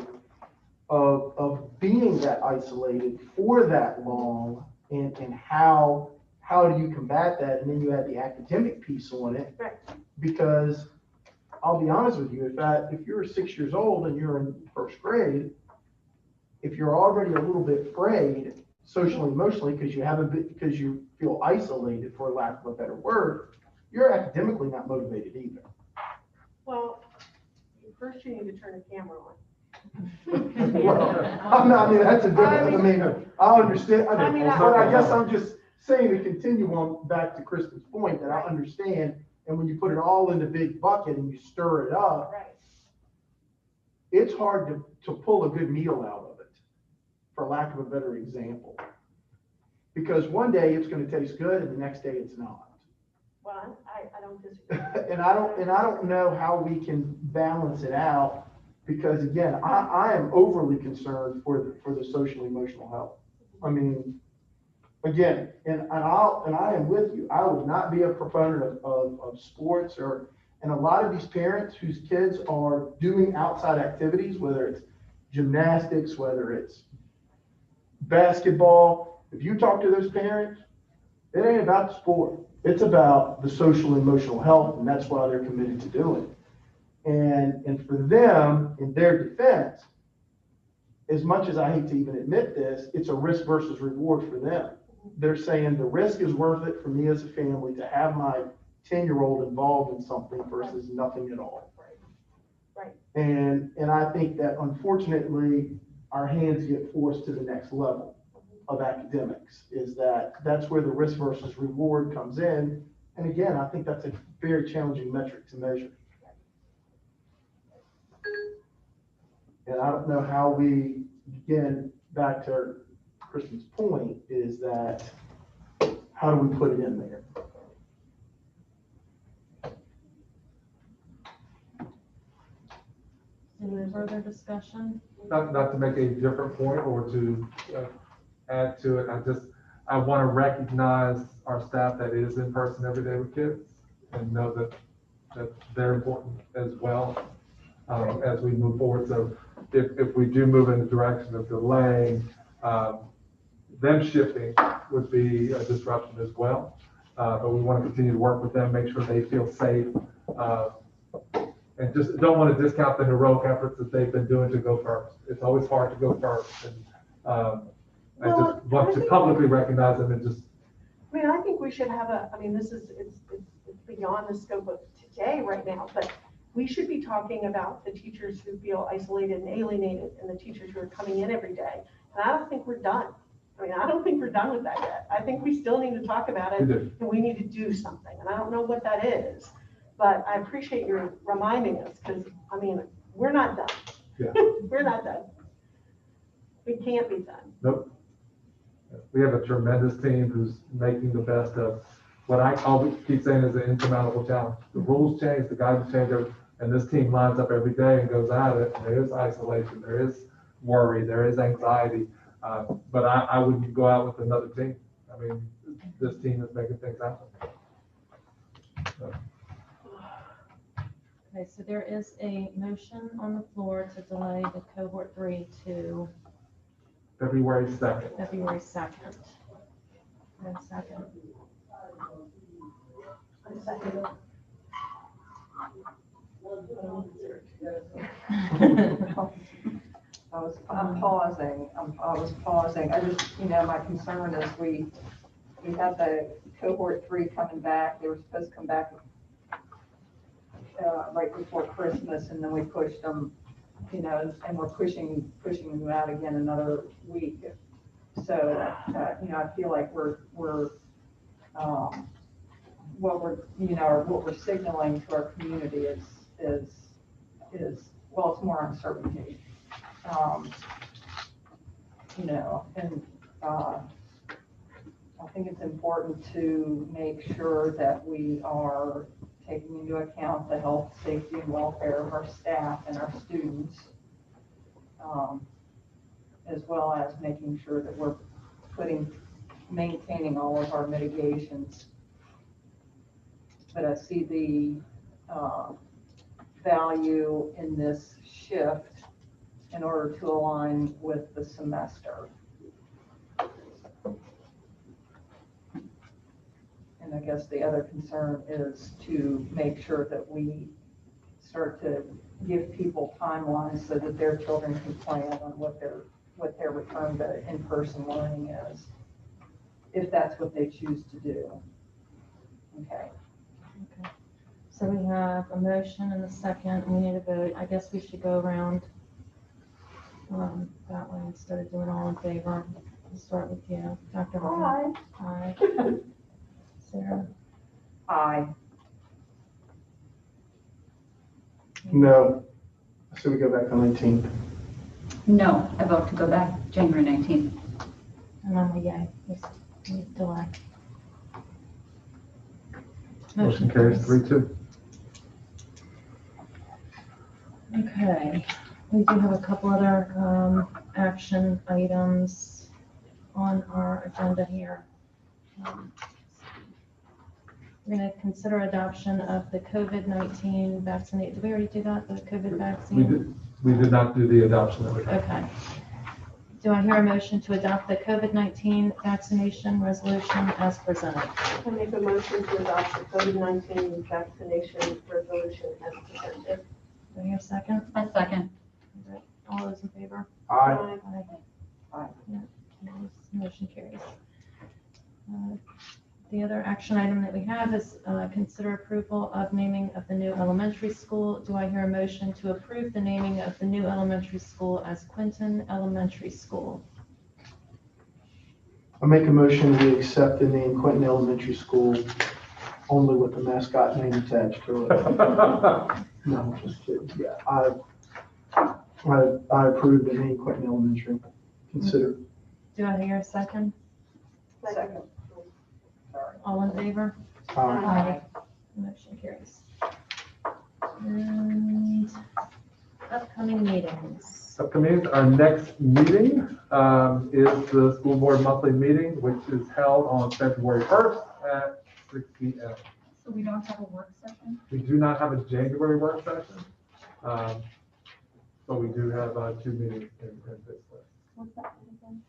of being that isolated for that long, and how do you combat that? And then you add the academic piece on it, because I'll be honest with you, if you're 6 years old and you're in first grade, if you're already a little bit frayed socially, emotionally, because you feel isolated, for lack of a better word, you're academically not motivated either. Well, first you need to turn the camera on. I mean, that's a different, I understand, but I guess I'm just saying, to continue on back to Kristen's point, that I understand, and when you put it all in the big bucket and you stir it up, it's hard to pull a good meal out of it, for lack of a better example. Because one day it's going to taste good and the next day it's not. Well, I don't disagree. and I don't know how we can balance it out, because again, I am overly concerned for the social emotional health. I mean, again, and I am with you. I would not be a proponent of sports, and a lot of these parents whose kids are doing outside activities, whether it's gymnastics, whether it's basketball, if you talk to those parents, it ain't about the sport. It's about the social and emotional health, and that's why they're committed to doing it. And for them, in their defense, as much as I hate to even admit this, it's a risk versus reward for them. They're saying the risk is worth it for me as a family to have my 10-year-old involved in something versus nothing at all. Right. And I think that unfortunately our hands get forced to the next level of academics, that's where the risk versus reward comes in. And again, I think that's a very challenging metric to measure. And I don't know how we, again, back to Kristen's point, is that how do we put it in there? Any further discussion? Not to make a different point or to add to it, I want to recognize our staff that is in person every day with kids, and know that they're important as well, as we move forward. So if we do move in the direction of delaying, them shifting would be a disruption as well. But we want to continue to work with them, make sure they feel safe, and just don't want to discount the heroic efforts that they've been doing to go first. It's always hard to go first, and I just want to publicly recognize them and just. I mean, I think we should have it's beyond the scope of today right now, but we should be talking about the teachers who feel isolated and alienated and the teachers who are coming in every day. And I don't think we're done. I don't think we're done with that yet. I think we still need to talk about it and we need to do something. And I don't know what that is, but I appreciate your reminding us because, we're not done. Yeah. We're not done. We can't be done. Nope. We have a tremendous team who's making the best of what I keep saying is an insurmountable challenge. The rules change, the guidance changes, and this team lines up every day and goes at it. And there is isolation, there is worry, there is anxiety. But I wouldn't go out with another team. This team is making things happen. So. Okay, so there is a motion on the floor to delay the cohort 3 to February 2nd. February 2nd. And second. I'm pausing. I was pausing. I just, my concern is we had the cohort 3 coming back. They were supposed to come back right before Christmas, and then we pushed them, and we're pushing them out again another week. So, I feel like what we're signaling to our community is it's more uncertainty. I think it's important to make sure that we are taking into account the health, safety, and welfare of our staff and our students, as well as making sure that we're maintaining all of our mitigations. But I see the value in this shift in order to align with the semester. And I guess the other concern is to make sure that we start to give people timelines so that their children can plan on what their return to in-person learning is, if that's what they choose to do. Okay. So we have a motion and a second. We need a vote. I guess we should go around that way instead of doing all in favor. We'll start with you, Dr. Hall. Aye. Sarah? Aye. No. So we go back on 19th. No, I vote to go back January 19th. And I'm a yay. We delay. Motion carries 3-2. Okay, we do have a couple other action items on our agenda here. We're going to consider adoption of the COVID-19 vaccinate. Did we already do that, the COVID vaccine? We did not do the adoption of it. Okay. Do I hear a motion to adopt the COVID-19 vaccination resolution as presented? I make a motion to adopt the COVID-19 vaccination resolution as presented. Do I hear a second? A second. All those in favor? Aye. Aye. Yeah, motion carries. The other action item that we have is consider approval of naming of the new elementary school. Do I hear a motion to approve the naming of the new elementary school as Quinton Elementary School? I make a motion to accept the name Quinton Elementary School, only with the mascot name attached to it. No, just kidding. Yeah, I approve the name Quinton Elementary. Consider. Do I hear a second? Second. Sorry. All in favor? Aye. Motion carries. And upcoming meetings. Upcoming, our next meeting is the school board monthly meeting, which is held on February 1st at 6 p.m. So we don't have a work session? We do not have a January work session. But we do have 2 meetings in this list. What's that again?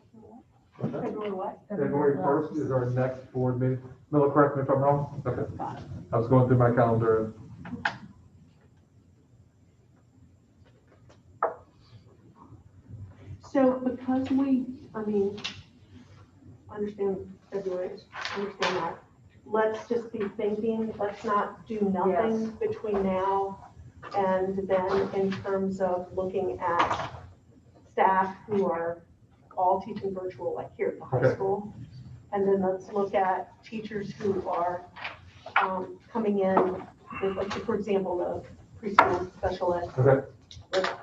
February what? February 1st is our next board meeting. Miller, correct me if I'm wrong? Okay. I was going through my calendar. So because understand February, understand that. Let's just be thinking, let's not do nothing between now and then in terms of looking at staff who are all teaching virtual, like here at the high school. And then let's look at teachers who are coming in, with, like, for example, the preschool special ed. Okay.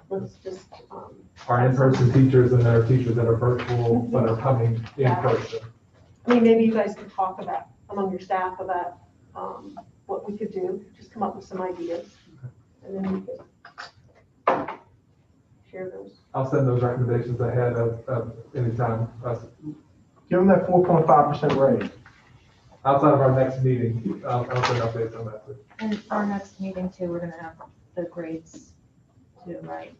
Let's just. Our in-person teachers and our teachers that are virtual but are coming in person. I mean, maybe you guys could talk about, among your staff, about what we could do, just come up with some ideas. And then we could share those. I'll send those recommendations ahead of any time. Give them that 4.5% raise. Outside of our next meeting, I'll send updates on that too. And our next meeting too, we're gonna have the grades too, right?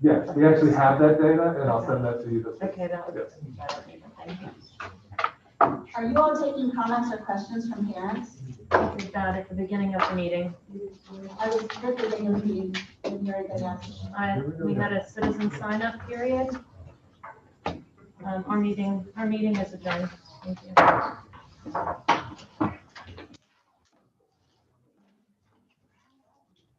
Yes, we actually have that data and I'll send that to you this week. Okay, that would Yes. be better. Thank you. Are you all taking comments or questions from parents? We did that at the beginning of the meeting. I was at the beginning of the meeting, didn't hear anything else. We had a citizen sign up period. Our meeting is adjourned. Thank you.